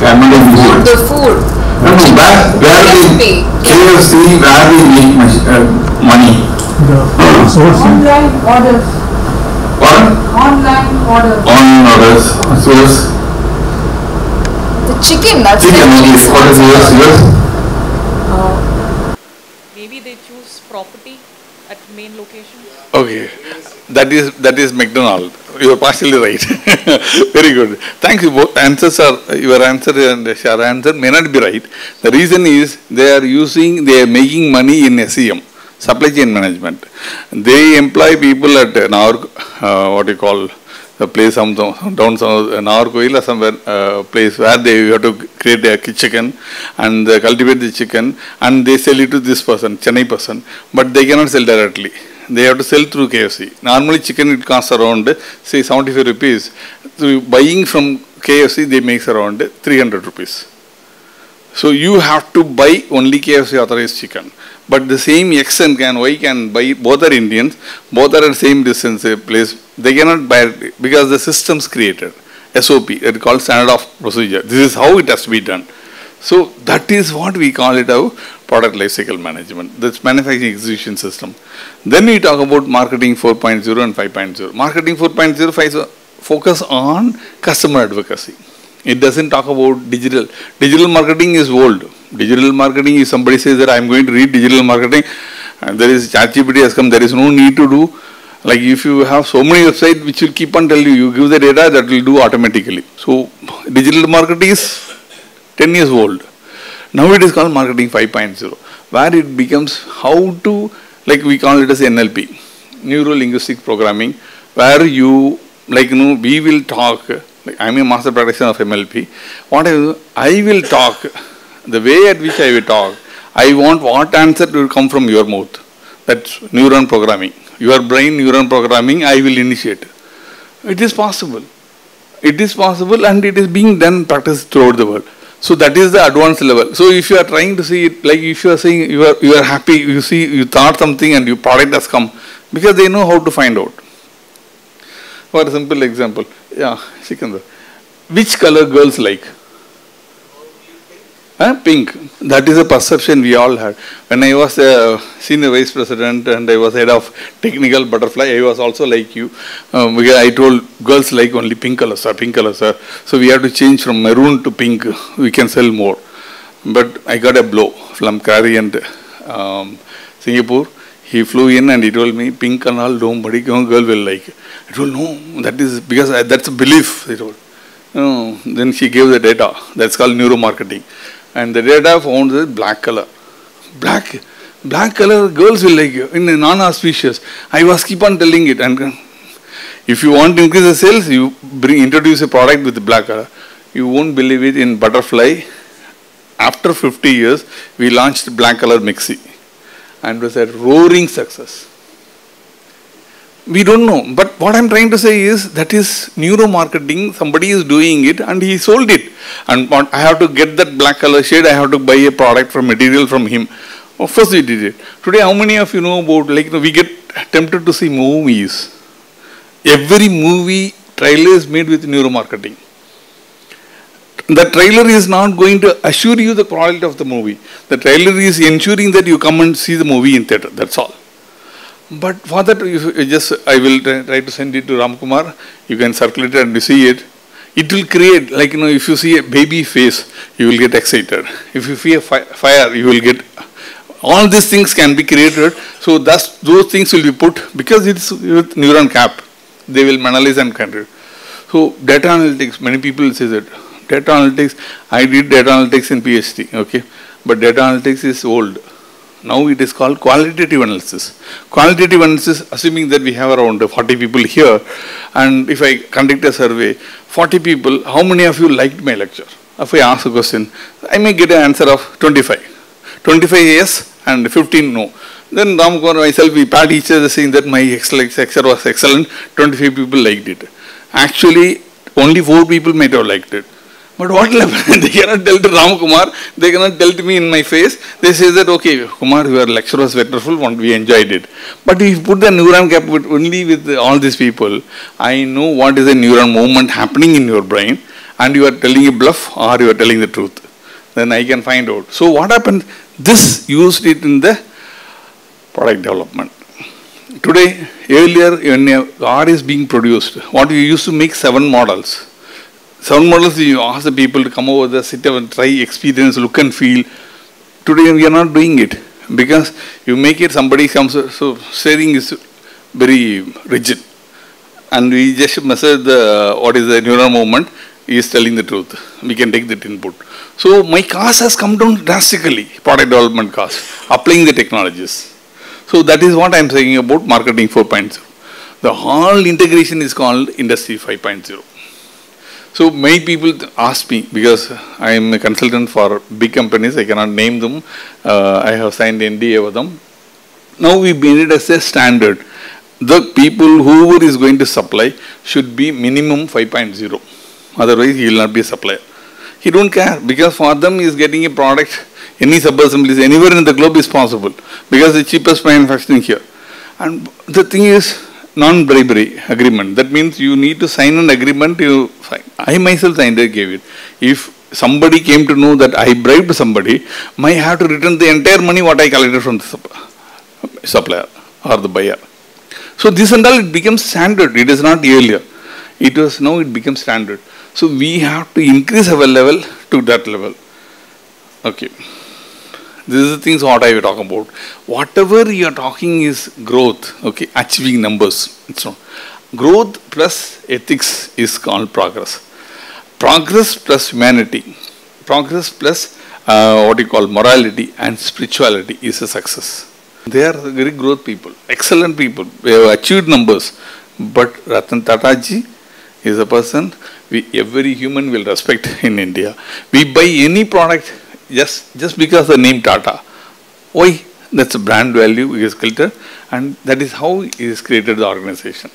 I'm not Food, the food. No, where Recipe. KFC, where we make money? Online orders. What? Online orders. Online orders. Source? The chicken, that's Chicken. the What is yours? Maybe they choose property at main locations. Okay, that is McDonald's. You are partially right. Very good. Thank you. Both answers are, your answer and Shara answer may not be right. The reason is they are making money in SEM, supply chain management. They employ people at what you call the place down Nagarkoil or somewhere place where they have to create a chicken and cultivate the chicken and they sell it to this person, Chennai person, but they cannot sell directly. They have to sell through KFC. Normally chicken it costs around say 75 rupees. So buying from KFC they make around 300 rupees. So you have to buy only KFC authorized chicken. But the same X and Y can buy, both are Indians, both are at the same distance place. They cannot buy it because the system's created. SOP, it called standard of procedure. This is how it has to be done. So that is what we call it our product lifecycle management. That's manufacturing execution system. Then we talk about marketing 4.0 and 5.0. Marketing 4.0 focus on customer advocacy. It doesn't talk about digital. Digital marketing is old. Digital marketing is somebody says that I'm going to read digital marketing and there is ChatGPT has come, there is no need to do. Like if you have so many websites which will keep on telling you, you give the data that will do automatically. So digital marketing is 10 years old. Now it is called marketing 5.0 where it becomes how to, like we call it as NLP, neuro-linguistic programming, where you, we will talk, like I'm a master practitioner of MLP, I will talk, the way at which I will talk, I want what answer will come from your mouth. That's neuron programming. Your brain neuron programming, I will initiate. It is possible. It is possible and it is being done, practiced throughout the world. So that is the advanced level. So if you are trying to see it, like if you are saying you are happy, you see, you thought something and your product has come, because they know how to find out. For a simple example, yeah, Sikandar, which color girls like? Pink. That is a perception we all had. When I was a senior vice president and I was head of technical butterfly, I was also like you. Because I told girls like only pink color, sir, pink color, sir. So we have to change from maroon to pink. We can sell more. But I got a blow from Kari and Singapore. He flew in and he told me, pink and all, nobody girl will like. I told, no, that is because that's a belief. He told. No. Then she gave the data. That's called neuromarketing. And the data found the black color. Black color, girls will like you. In a non-auspicious. I was keep on telling it. And if you want to increase the sales, you introduce a product with the black color. You won't believe it, in butterfly, after 50 years, we launched black color Mixi. And it was a roaring success. We don't know. But what I'm trying to say is that is neuromarketing. Somebody is doing it and he sold it. And I have to get that black color shade. I have to buy a product from material from him. Of course we did it. Today how many of you know about, we get tempted to see movies. Every movie trailer is made with neuromarketing. The trailer is not going to assure you the quality of the movie. The trailer is ensuring that you come and see the movie in theatre. That's all. But for that, I will try to send it to Kumar. You can circulate it and you see it. It will create, if you see a baby face, you will get excited. If you see a fire, you will get, all these things can be created. So thus, those things will be put, because it's with neuron cap, they will analyze and control. So data analytics, many people say that. Data analytics, I did data analytics in PhD, okay. But data analytics is old. Now it is called qualitative analysis. Qualitative analysis, assuming that we have around 40 people here, and if I conduct a survey, 40 people, how many of you liked my lecture? If I ask a question, I may get an answer of 25. 25 yes and 15 no. Then Ramkumar and myself, we pat each other saying that my lecture was excellent, 25 people liked it. Actually, only 4 people might have liked it. But what will happen? They cannot tell to Ramkumar, they cannot tell to me in my face. They say that, okay, Kumar, your lecture was wonderful, we enjoyed it. But if you put the neuron cap only with all these people, I know what is the neuron movement happening in your brain, and you are telling a bluff or you are telling the truth. Then I can find out. So what happened? This used it in the product development. Today, earlier, when a car is being produced, what we used to make 7 models. 7 models, you ask the people to come over there, sit and try, experience, look and feel. Today, we are not doing it because you make it, somebody comes, so steering is very rigid. And we just measure what is the neural movement, he is telling the truth. We can take that input. So, my cost has come down drastically, product development cost, applying the technologies. So, that is what I am saying about marketing 4.0. The whole integration is called Industry 5.0. So many people ask me, because I am a consultant for big companies, I cannot name them, I have signed NDA with them. Now we made it as a standard. The people, whoever is going to supply, should be minimum 5.0. Otherwise, he will not be a supplier. He don't care, because for them, he is getting a product, any sub-assemblies, anywhere in the globe is possible, because the cheapest manufacturing here. And the thing is, non-bribery agreement. That means you need to sign an agreement. I myself signed it, gave it. If somebody came to know that I bribed somebody, I have to return the entire money what I collected from the supplier or the buyer. So this and all, it becomes standard. It is not earlier. It was, now it becomes standard. So we have to increase our level to that level. Okay. This is the things what I will talk about. Whatever you are talking is growth, okay, achieving numbers. So, growth plus ethics is called progress. Progress plus humanity. Progress plus what you call morality and spirituality is a success. They are very growth people, excellent people. They have achieved numbers. But Ratan Tataji is a person every human will respect in India. We buy any product just because the name Tata. Why? That's a brand value is created, and that is how it is created the organization.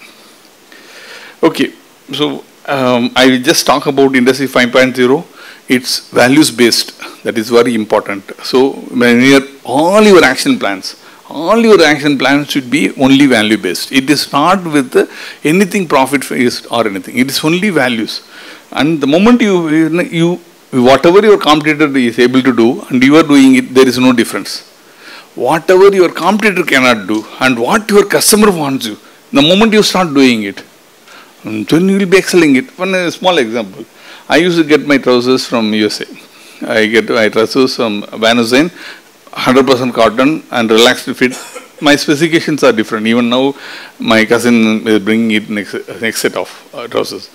Okay, so I will just talk about Industry 5.0. It's values based. That is very important. So when all your action plans should be only value based. It is not with anything profit based or anything. It is only values. And the moment you whatever your competitor is able to do and you are doing it, there is no difference. Whatever your competitor cannot do and what your customer wants you, the moment you start doing it, then you will be excelling it. One small example. I used to get my trousers from USA. I get my trousers from Van Heusen, 100% cotton and relaxed fit. My specifications are different. Even now, my cousin is bringing it next set of trousers.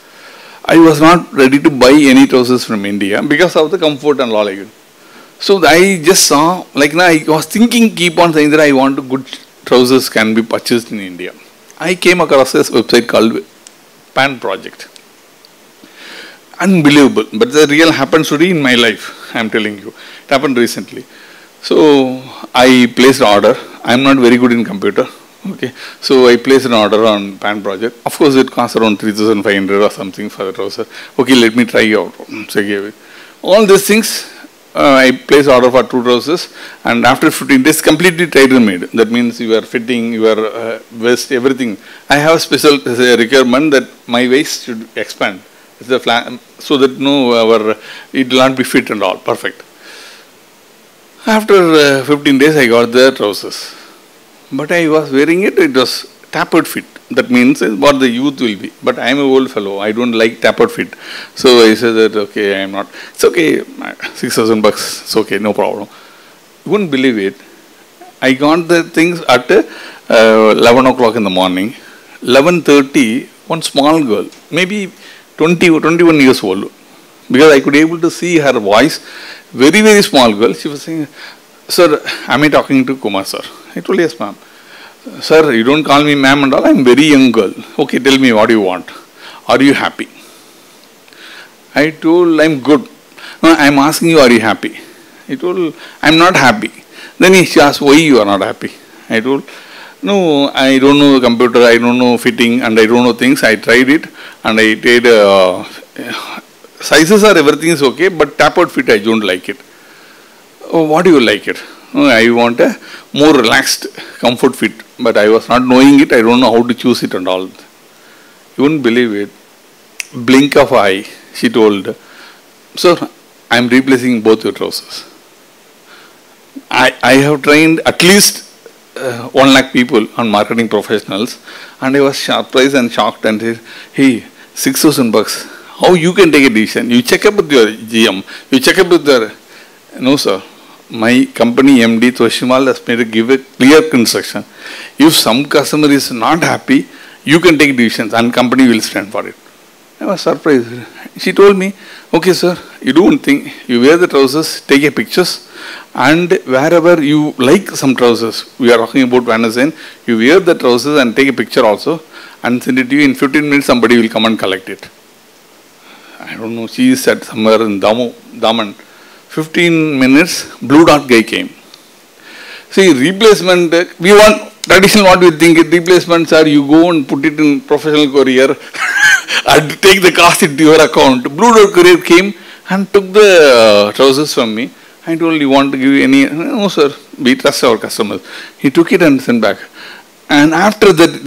I was not ready to buy any trousers from India because of the comfort and all like it. So I just saw, like now I was thinking, keep on saying that I want good trousers can be purchased in India. I came across this website called Pan Project. Unbelievable, but the real happened story in my life, I am telling you. It happened recently. So I placed an order. I am not very good in computer. Okay, so I placed an order on Pan Project. Of course, it costs around 3,500 or something for the trouser. Okay, let me try out. So I gave it. All these things, I placed order for 2 trousers, and after 15 days, completely tailor-made. That means you are fitting, your waist, everything. I have a special requirement that my waist should expand. It's a so that it will not be fit and all. Perfect. After 15 days, I got the trousers. But I was wearing it, it was tapered fit. That means what the youth will be. But I am an old fellow, I don't like tapered fit. So I said that, okay, I am not. It's okay, $6,000, it's okay, no problem. You wouldn't believe it. I got the things at 11 o'clock in the morning. 11:30, one small girl, maybe 20 or 21 years old, because I could able to see her voice, very, very small girl. She was saying, sir, am I talking to Kumar, sir? I told, yes, ma'am. Sir, you don't call me ma'am and all. I'm a very young girl. Okay, tell me what you want. Are you happy? I told, I'm good. No, I'm asking you, are you happy? He told, I'm not happy. Then he asked, why you are not happy? I told, no, I don't know computer, I don't know fitting, and I don't know things. I tried it, and I did, sizes are, everything is okay, but tapered fit, I don't like it. Oh, what do you like it? Oh, I want a more relaxed comfort fit, but I was not knowing it, I don't know how to choose it and all. You wouldn't believe it. Blink of eye, she told, sir, I am replacing both your trousers. I have trained at least 1 lakh people on marketing professionals, and I was surprised and shocked and said, hey, 6,000 bucks, how you can take a decision? You check up with your GM, you check up with your, no sir, my company MD Toshimal has made give a clear instruction. If some customer is not happy, you can take decisions and company will stand for it. I was surprised. She told me, okay sir, you do one thing, you wear the trousers, take a pictures, and wherever you like some trousers, we are talking about Van Zen, you wear the trousers and take a picture also, and send it to you. In 15 minutes somebody will come and collect it. I don't know, she is at somewhere in Daman. 15 minutes, blue dot guy came. See, replacement, we want, traditional what we think, replacements are you go and put it in professional courier and take the cost into your account. Blue dot courier came and took the trousers from me. I told, you want to give any, no sir, we trust our customers. He took it and sent back. And after that,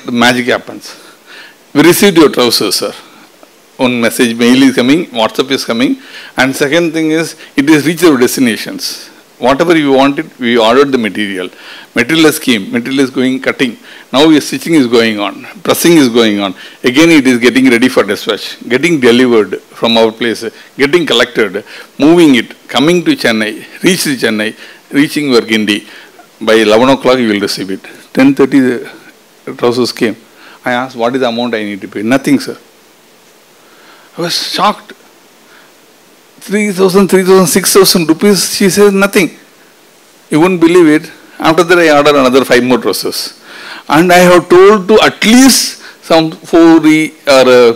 the magic happens. We received your trousers, sir. One message, mail is coming, WhatsApp is coming. And second thing is, it is reached our destinations. Whatever you wanted, we ordered the material. Material is came, material is going cutting. Now your stitching is going on, pressing is going on. Again it is getting ready for dispatch, getting delivered from our place, getting collected, moving it, coming to Chennai, reaching your Gindi. By 11 o'clock you will receive it. 10:30 the trousers came. I asked, what is the amount I need to pay? Nothing, sir. I was shocked. 3,000, 6,000 rupees, she says nothing. You won't believe it. After that I ordered another 5 more trousers. And I have told to at least some 40,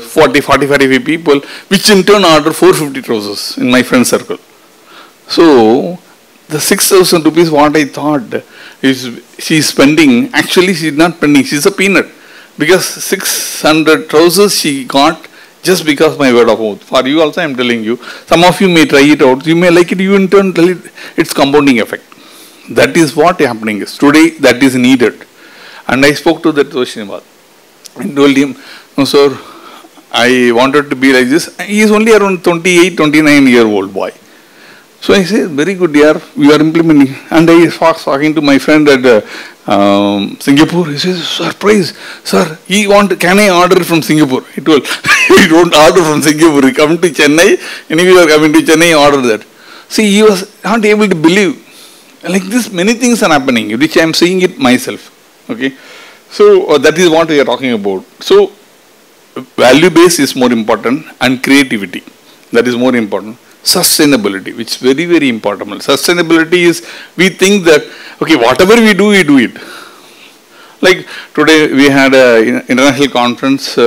45 people, which in turn order 450 trousers in my friend circle. So, the 6,000 rupees what I thought is she is spending, actually she is not spending, she is a peanut. Because 600 trousers she got just because my word of mouth. For you also I am telling you, some of you may try it out, you may like it, you in turn tell it, it's compounding effect. That is what happening is. Today that is needed. And I spoke to that Toshimal and told him, no sir, I wanted to be like this. He is only around 28, 29-year-old boy. So I said, very good dear, we are implementing. And I was talking to my friend at Singapore. He says, surprise, sir, can I order from Singapore? He told, you don't order from Singapore, you come to Chennai, anyway you are coming to Chennai, order that. See, he was not able to believe. Like this, many things are happening, which I am seeing it myself. Okay, so that is what we are talking about. So, value base is more important and creativity, that is more important. Sustainability, which is very, very important. Sustainability is, we think that, okay, whatever we do it. Like today we had an international conference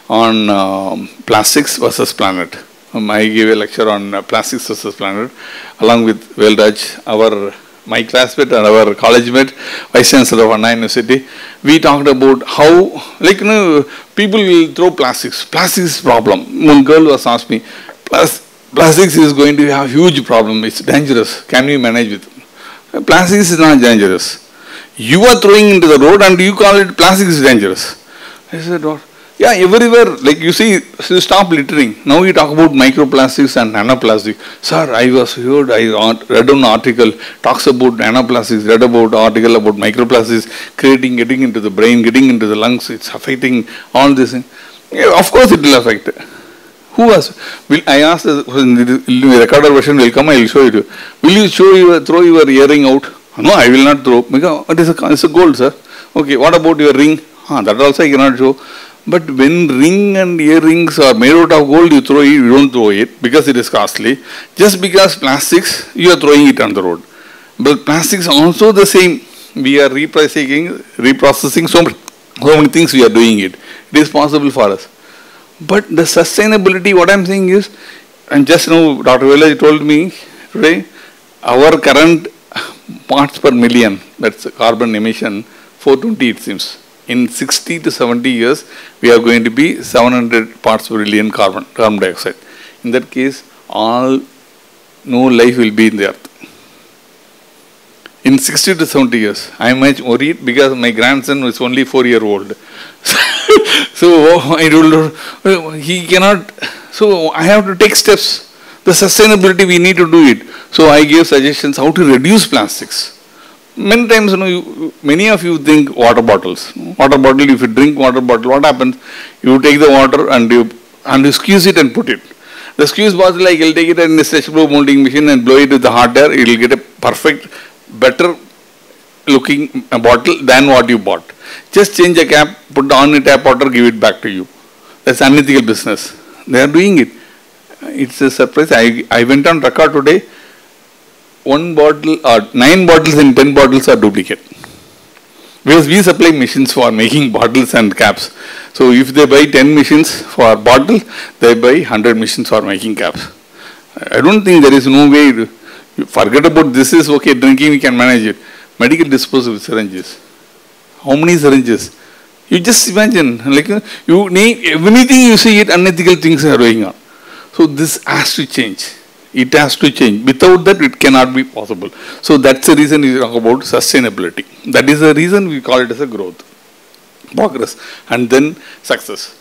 on plastics versus planet. I gave a lecture on plastics versus planet along with Veldaj, my classmate and our college mate, Vice Chancellor of Anna University. We talked about how, like, people will throw plastics. Plastics is a problem. One girl was asked me, plastics is going to have huge problem. It's dangerous. Can we manage with it? Plastics is not dangerous. You are throwing into the road and you call it plastics is dangerous. I said, what? Yeah, everywhere, like you see, stop littering. Now you talk about microplastics and nanoplastic. Sir, I read an article, talks about nanoplastics, read about article about microplastics, getting into the brain, getting into the lungs, it's affecting all this. Yeah, of course it will affect. Who has? I asked, the recorded version will come, I will show it to you. Will you throw your earring out? No, I will not throw. Because it's a gold, sir. Okay, what about your ring? That also I cannot show. But when ring and earrings are made out of gold, you throw it, you don't throw it because it is costly. Just because plastics, you are throwing it on the road. But plastics also the same. We are reprocessing so many things we are doing it. It is possible for us. But the sustainability, what I'm saying is, and just now Dr. Vela told me today, our current parts per million, that's carbon emission, 420 it seems. In 60 to 70 years, we are going to be 700 parts per billion carbon dioxide. In that case, no life will be in the earth. In 60 to 70 years, I am much worried because my grandson is only 4-year-old. So I told he cannot, so I have to take steps. The sustainability, we need to do it. So I gave suggestions how to reduce plastics. Many times, many of you think water bottles. Water bottle, if you drink water bottle, what happens? You take the water and you squeeze it and put it. The squeeze bottle, like you'll take it in a stretchable molding machine and blow it with the hot air, it will get a perfect, better looking bottle than what you bought. Just change a cap, put on the tap water, give it back to you. That's unethical business. They are doing it. It's a surprise. I went on record today. 1 bottle or 9 bottles and 10 bottles are duplicate. Because we supply machines for making bottles and caps. So if they buy 10 machines for bottle, they buy 100 machines for making caps. I don't think there is no way. You forget about this is okay, drinking we can manage it. Medical disposable syringes. How many syringes? You just imagine, like you name anything you see it, unethical things are going on. So this has to change. It has to change. Without that, it cannot be possible. So that's the reason we talk about sustainability. That is the reason we call it as a growth, progress, and then success.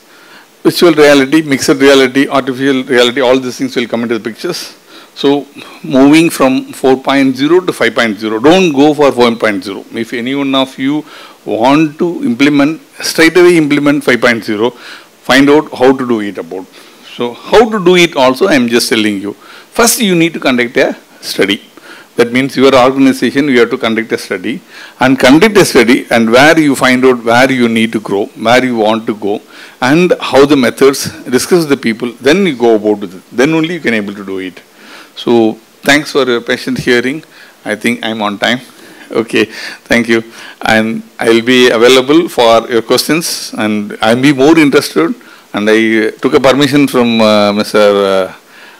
Virtual reality, mixed reality, artificial reality, all these things will come into the pictures. So moving from 4.0 to 5.0, don't go for 4.0. If any one of you want to implement, straight away implement 5.0, find out how to do it about. So how to do it also, I am just telling you. First, you need to conduct a study. That means your organization, you have to conduct a study and where you find out where you need to grow, where you want to go, and how the methods, discuss with the people, then you go about it. Then only you can able to do it. So thanks for your patient hearing. I think I'm on time. Okay, thank you. And I will be available for your questions and I'll be more interested. And I took a permission from Mr.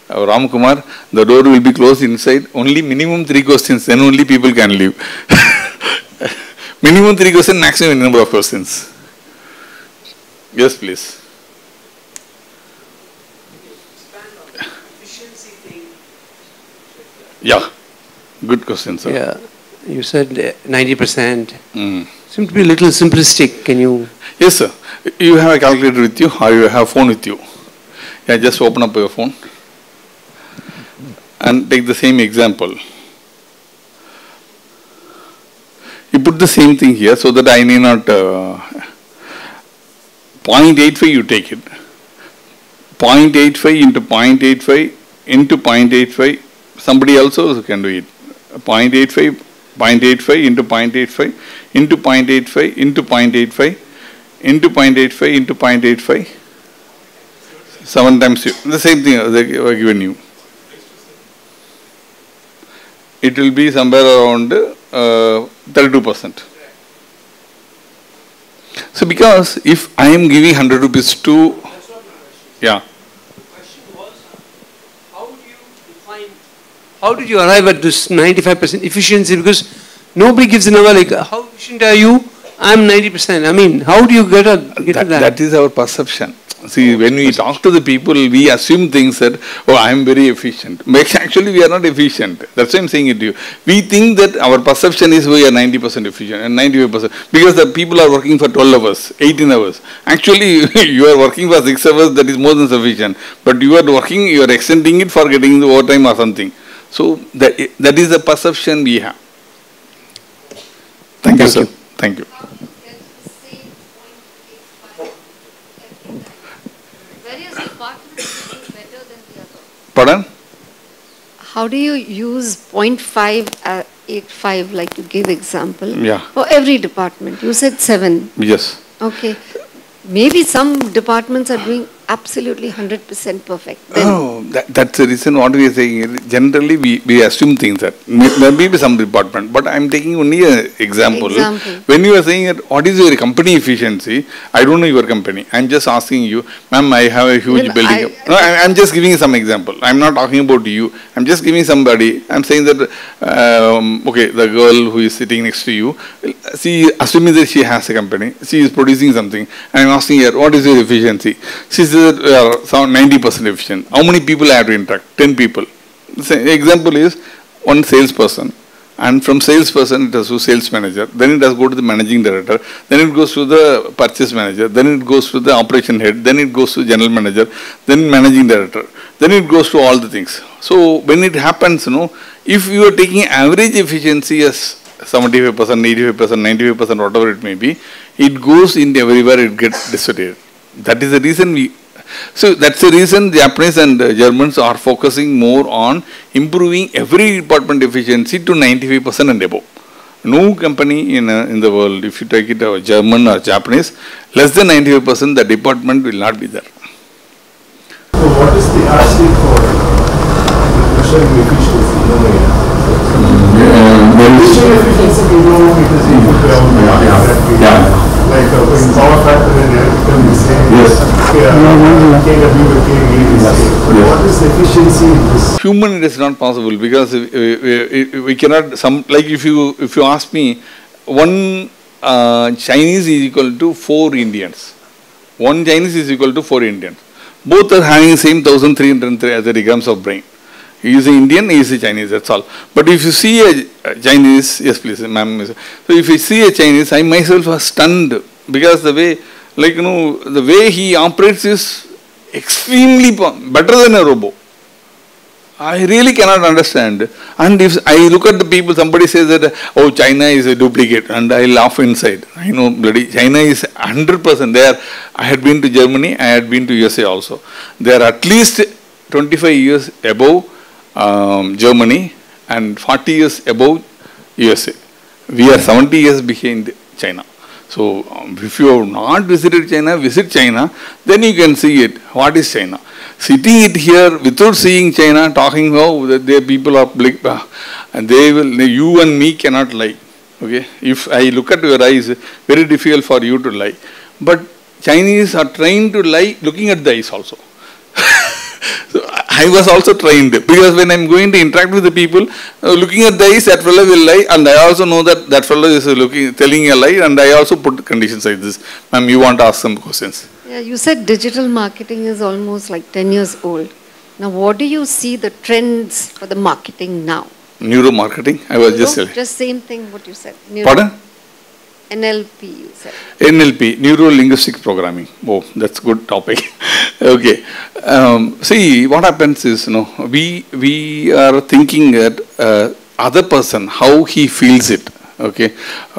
Ram Kumar. The door will be closed inside. Only minimum 3 questions, then only people can leave. Minimum 3 questions, maximum number of questions. Yes, please. Yeah, good question, sir. Yeah, you said 90%. Seems to be a little simplistic. Can you? Yes, sir. You have a calculator with you or you have a phone with you. Yeah, just open up your phone and take the same example. You put the same thing here so that I need not 0.85 you take it. 0.85 into 0.85 into 0.85. Somebody else also can do it. 0.85, 0.85 into 0.85 into 0.85 into 0.85 into 0.85 into 0.85. 7 times the same thing they were given you. It will be somewhere around 32%. So because if I am giving 100 rupees to, yeah. How did you arrive at this 95% efficiency? Because nobody gives a number like, how efficient are you? I'm 90%. I mean, how do you get to that? That is our perception. See, when we talk to the people, we assume things that, oh, I am very efficient. But actually, we are not efficient. That's why I'm saying it to you. We think that our perception is we are 90% efficient and 95%. Because the people are working for 12 hours, 18 hours. Actually, you are working for 6 hours, that is more than sufficient. But you are working, you are extending it for getting the overtime or something. So, that is the perception we have. Thank you, sir. Thank you. Pardon? How do you use 0.585 like you gave example? Yeah. For every department? You said 7. Yes. Okay. Maybe some departments are doing absolutely 100% perfect. Then Oh, that's the reason what we are saying. Generally, we assume things that there may be some department, but I'm taking only an example. When you are saying that, what is your company efficiency? I don't know your company. I'm just asking you, ma'am, I have a huge building. I'm just giving you some example. I'm not talking about you. I'm just giving somebody. I'm saying that, okay, the girl who is sitting next to you, assuming that she has a company, she is producing something. I'm asking her, what is your efficiency? She says, 90% efficient. How many people I have to interact? 10 people. The example is one salesperson, and from salesperson it has to sales manager, then it has to go to the managing director, then it goes to the purchase manager, then it goes to the operation head, then it goes to general manager, then managing director, then it goes to all the things. So when it happens, if you are taking average efficiency as 75%, 85%, 95%, whatever it may be, it goes in everywhere, it gets distorted. That is the reason so that's the reason Japanese and Germans are focusing more on improving every department efficiency to 95% and above. No company in the world, if you take it German or Japanese, less than 95%, the department will not be there. So what is the yardstick for measuring efficiency? Measuring efficiency, we know it is equal to like in power factor and electrical, we say KW with KV is the same. But what is the efficiency in this? Human, it is not possible because we cannot, like if you ask me, one Chinese is equal to 4 Indians. One Chinese is equal to 4 Indians. Both are having the same 1330 grams of brain. He is an Indian, he is a Chinese, that's all. But if you see a Chinese, yes please, ma'am. So if you see a Chinese, I myself was stunned because the way, the way he operates is extremely better than a robot. I really cannot understand. And if I look at the people, somebody says that, oh, China is a duplicate, and I laugh inside. I know, bloody, China is 100% there. I had been to Germany, I had been to USA also. They are at least 25 years above Germany and 40 years above USA. We are 70 years behind China. So, if you have not visited China, visit China, then you can see it. What is China? Sitting it here without seeing China, talking how their people are big, and you and me cannot lie. Okay? If I look at your eyes, very difficult for you to lie. But Chinese are trained to lie looking at the eyes also. So I was also trained because when I'm going to interact with the people, looking at the eyes, that fellow will lie, and I also know that that fellow is telling a lie, and I also put conditions like this. Ma'am, you want to ask some questions? Yeah, you said digital marketing is almost like 10 years old. Now, what do you see the trends for the marketing now? Neuromarketing, I was just telling. Just same thing what you said. Pardon? NLP, you said. NLP, Neuro-Linguistic Programming. Oh, that's a good topic. Okay. See, what happens is, we are thinking that other person, how he feels it. Okay.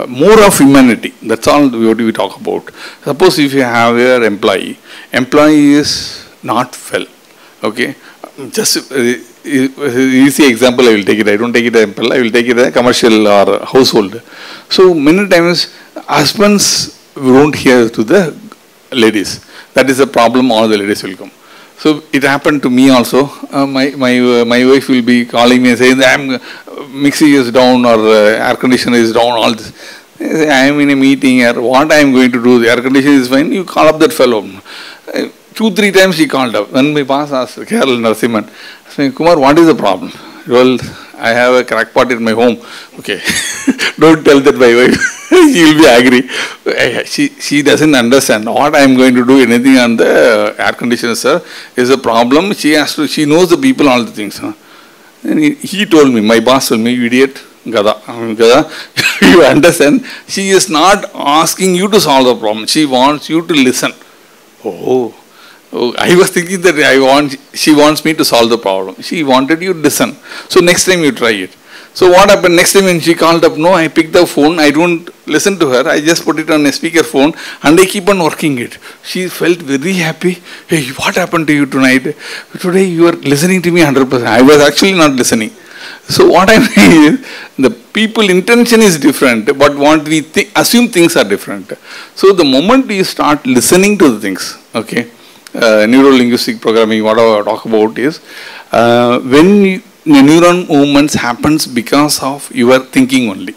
More of humanity. That's all what we talk about. Suppose if you have your employee is not well. Okay. Just easy example I will take it. I don't take it as example. I will take it as a commercial or household. So many times husbands won't hear to the ladies. That is a problem. All the ladies will come. So it happened to me also. My wife will be calling me and saying that mixie is down or air conditioner is down. All this. I am in a meeting here. What I am going to do? The air conditioner is fine. You call up that fellow. 2-3 times she called up. When my boss asked, Kerala Narasimhan, Kumar, what is the problem? Well, I have a crackpot in my home. Okay, don't tell that my wife. She will be angry. She doesn't understand what I am going to do. Anything on the air conditioner, sir, is a problem. She knows the people, all the things. Huh? And he told me, my boss told me, you idiot, Gada, you understand? She is not asking you to solve the problem. She wants you to listen. Oh, I was thinking that she wants me to solve the problem. She wanted you to listen. So next time you try it. So what happened next time when she called up? No, I picked the phone. I don't listen to her. I just put it on a speaker phone and I keep on working it. She felt very happy. Hey, what happened to you tonight? Today you are listening to me 100%. I was actually not listening. So what I mean is, the people intention is different, but what we assume things are different. So the moment you start listening to the things, okay, neuro-linguistic programming, whatever I talk about is, when the neuron movements happens because of your thinking only.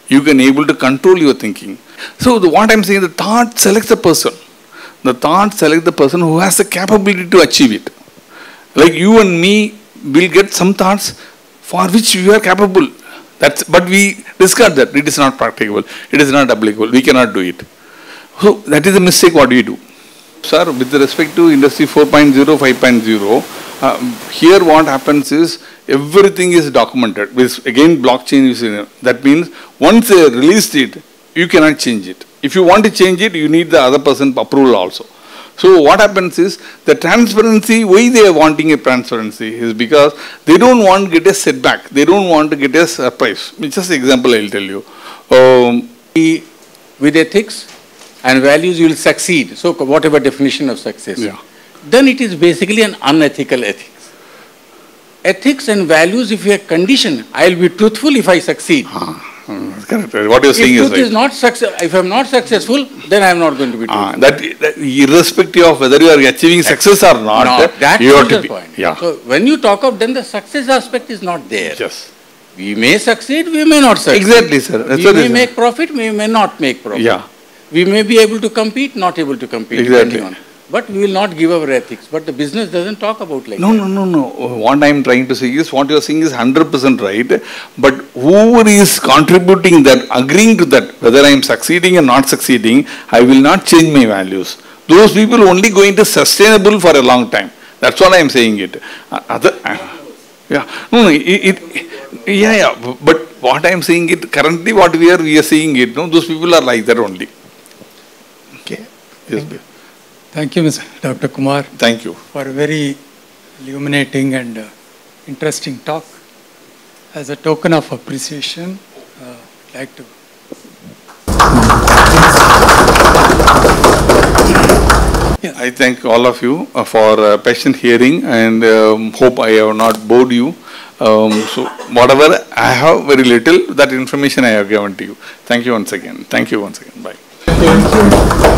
You can able to control your thinking. So what I'm saying, the thought selects the person. The thought selects the person who has the capability to achieve it. Like you and me will get some thoughts for which we are capable. But we discard that. It is not practicable. It is not applicable. We cannot do it. So that is a mistake what we do. Sir, with respect to Industry 4.0, 5.0, here what happens is everything is documented. With again blockchain is in it. That means once they released it, you cannot change it. If you want to change it, you need the other person's approval also. So what happens is the transparency, why they are wanting a transparency is because they don't want to get a setback. They don't want to get a surprise. Just an example I will tell you. With ethics and values you will succeed. So whatever definition of success. Yeah. Then it is basically an unethical ethics. Ethics and values, if you are conditioned, I will be truthful if I succeed. Correct. What you are saying is right. If I am not successful, then I am not going to be truthful. That irrespective of whether you are achieving success or not, that's you have to the be. point. Yeah. So when you talk of, then the success aspect is not there. Yes. We may succeed, we may not succeed. Exactly, sir. That's we may make profit, we may not make profit. Yeah. We may be able to compete, not able to compete. Exactly. Depending on. But we will not give our ethics. But the business doesn't talk about like No. that. What I am trying to say is, what you are saying is 100% right. But whoever is contributing that, agreeing to that, whether I am succeeding or not succeeding, I will not change my values. Those people only going to sustainable for a long time. That's what I am saying it. But what I am saying it, currently what we are seeing it, those people are like that only. Okay. Yes, Thank you, Mr. Dr. Kumar. Thank you. For a very illuminating and interesting talk. As a token of appreciation, I'd like to. I thank all of you for patient hearing and hope I have not bored you. So whatever I have, very little, that information I have given to you. Thank you once again. Thank you once again. Bye. Thank you.